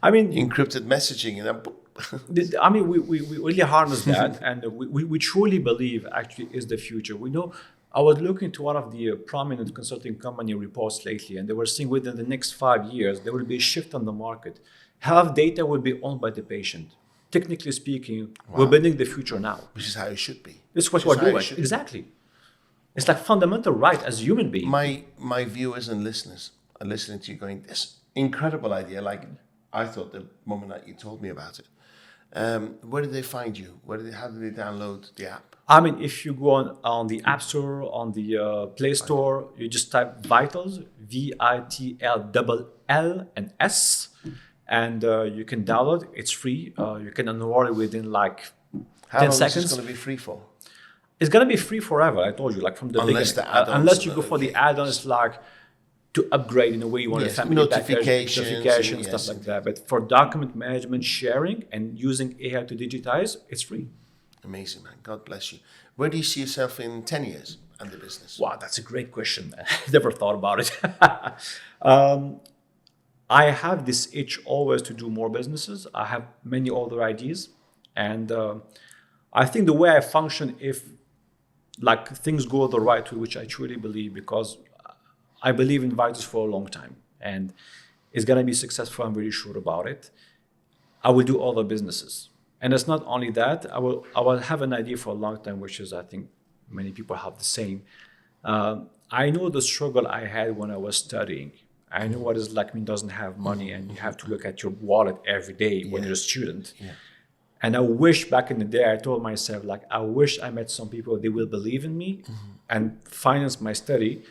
I mean, Encrypted messaging and then we really harness that, and we truly believe actually is the future. We know. I was looking to one of the prominent consulting company reports lately, and they were saying within the next 5 years there will be a shift on the market. Health data will be owned by the patient. Technically speaking, we're building the future now. which is how it should be. This is what Which we're how it doing. should be. Exactly. It's like fundamental right as a human being. My viewers and listeners are listening to you going, this incredible idea. Like I thought the moment that you told me about it. Where did they find you? How did they download the app? I mean, if you go on the App Store, on the Play Store, you just type Vitals, VITLLL and S, and you can download. It's free. You can enroll it within like How 10 long seconds. is this going to be free for? It's gonna be free forever. I told you, like from the Unless beginning. the add-ons unless you go are for the okay. add-ons, like to upgrade in a way you want Yes, a family notifications package, and notifications, yes, stuff like that. But for document management, sharing, and using AI to digitize, it's free. Amazing, man. God bless you. Where do you see yourself in 10 years and the business? Wow, that's a great question. I never thought about it. I have this itch always to do more businesses. I have many other ideas, and I think the way I function, if like things go the right way, which I truly believe, because I believe in Vitus for a long time, and it's gonna be successful. I'm really sure about it. I will do other businesses, and it's not only that. I will have an idea for a long time, which is I think many people have the same. I know the struggle I had when I was studying. I know what it's like when you doesn't have money and you have to look at your wallet every day when you're a student. Yeah. And I wish back in the day, I told myself, like, I wish I met some people, they will believe in me and finance my study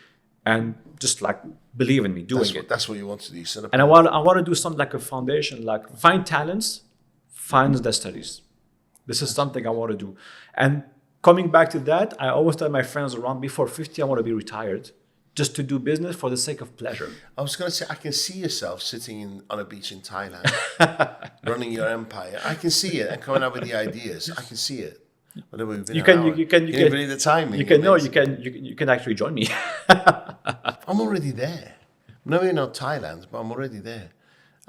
and just like believe in me doing it. That's what you want to do. Set up. And I want to do something like a foundation, like find talents, finance their studies. This is something I want to do. And coming back to that, I always tell my friends around, before 50, I want to be retired, just to do business for the sake of pleasure. I was going to say, I can see yourself sitting on a beach in Thailand, running your empire. I can see it and coming up with the ideas. I can see it. Whatever we've been You can believe the timing. You can actually join me. I'm already there. Maybe not Thailand, but I'm already there.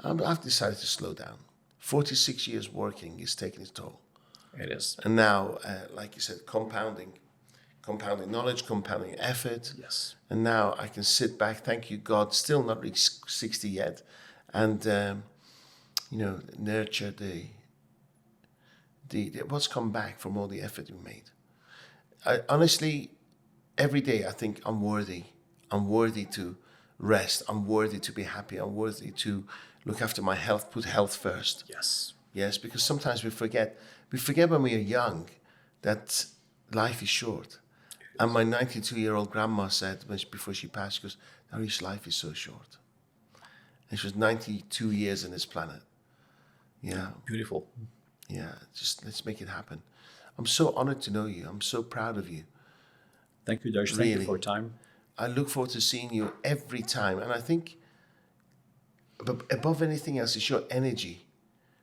I've decided to slow down. 46 years working is taking its toll. It is. And now, like you said, compounding knowledge, compounding effort. Yes. And now I can sit back, thank you God, still not reached 60 yet, and nurture the what's come back from all the effort we made. Honestly, every day I think I'm worthy. I'm worthy to rest. I'm worthy to be happy. I'm worthy to look after my health, put health first. Yes. Yes, because sometimes we forget when we are young that life is short. And my 92-year-old grandma said, before she passed, she goes, Dariush, life is so short. And she was 92 years on this planet. Yeah. Beautiful. Yeah, just let's make it happen. I'm so honored to know you. I'm so proud of you. Thank you, Dariush. Thank you for your time. I look forward to seeing you every time. And I think above anything else, it's your energy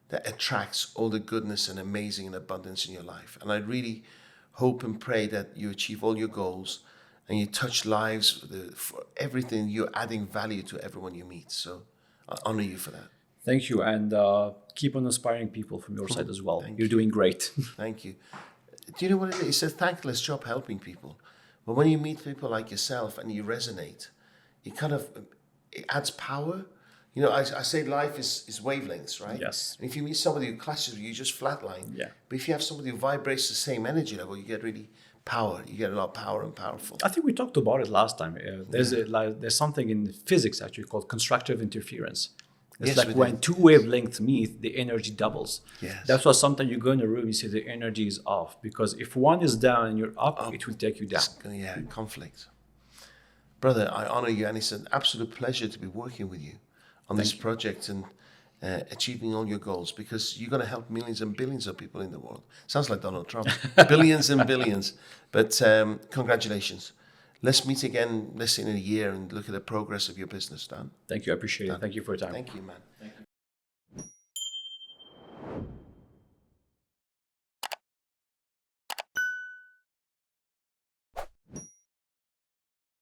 that attracts all the goodness and amazing and abundance in your life. And I really hope and pray that you achieve all your goals and you touch lives for everything. You're adding value to everyone you meet. So I honor you for that. Thank you. And keep on inspiring people from your side as well. You're doing great. Thank you. Do you know what it is? It's a thankless job helping people. But when you meet people like yourself and you resonate, it adds power. You know, I say life is wavelengths, right? Yes. And if you meet somebody who clashes with you, just flatline. Yeah. But if you have somebody who vibrates the same energy level, you get really power. You get a lot of power and powerful. I think we talked about it last time. There's something in physics actually called constructive interference. It's like when two wavelengths meet, the energy doubles. Yes. That's why sometimes you go in a room, you see the energy is off. Because if one is down and you're up, it will take you down. Yeah, conflict. Brother, I honor you, and it's an absolute pleasure to be working with you on this project and achieving all your goals, because you're going to help millions and billions of people in the world. Sounds like Donald Trump. Billions and billions. But congratulations. Let's meet again, let's say in a year, and look at the progress of your business, Dan. Thank you. I appreciate it. Thank you for your time. Thank you, man.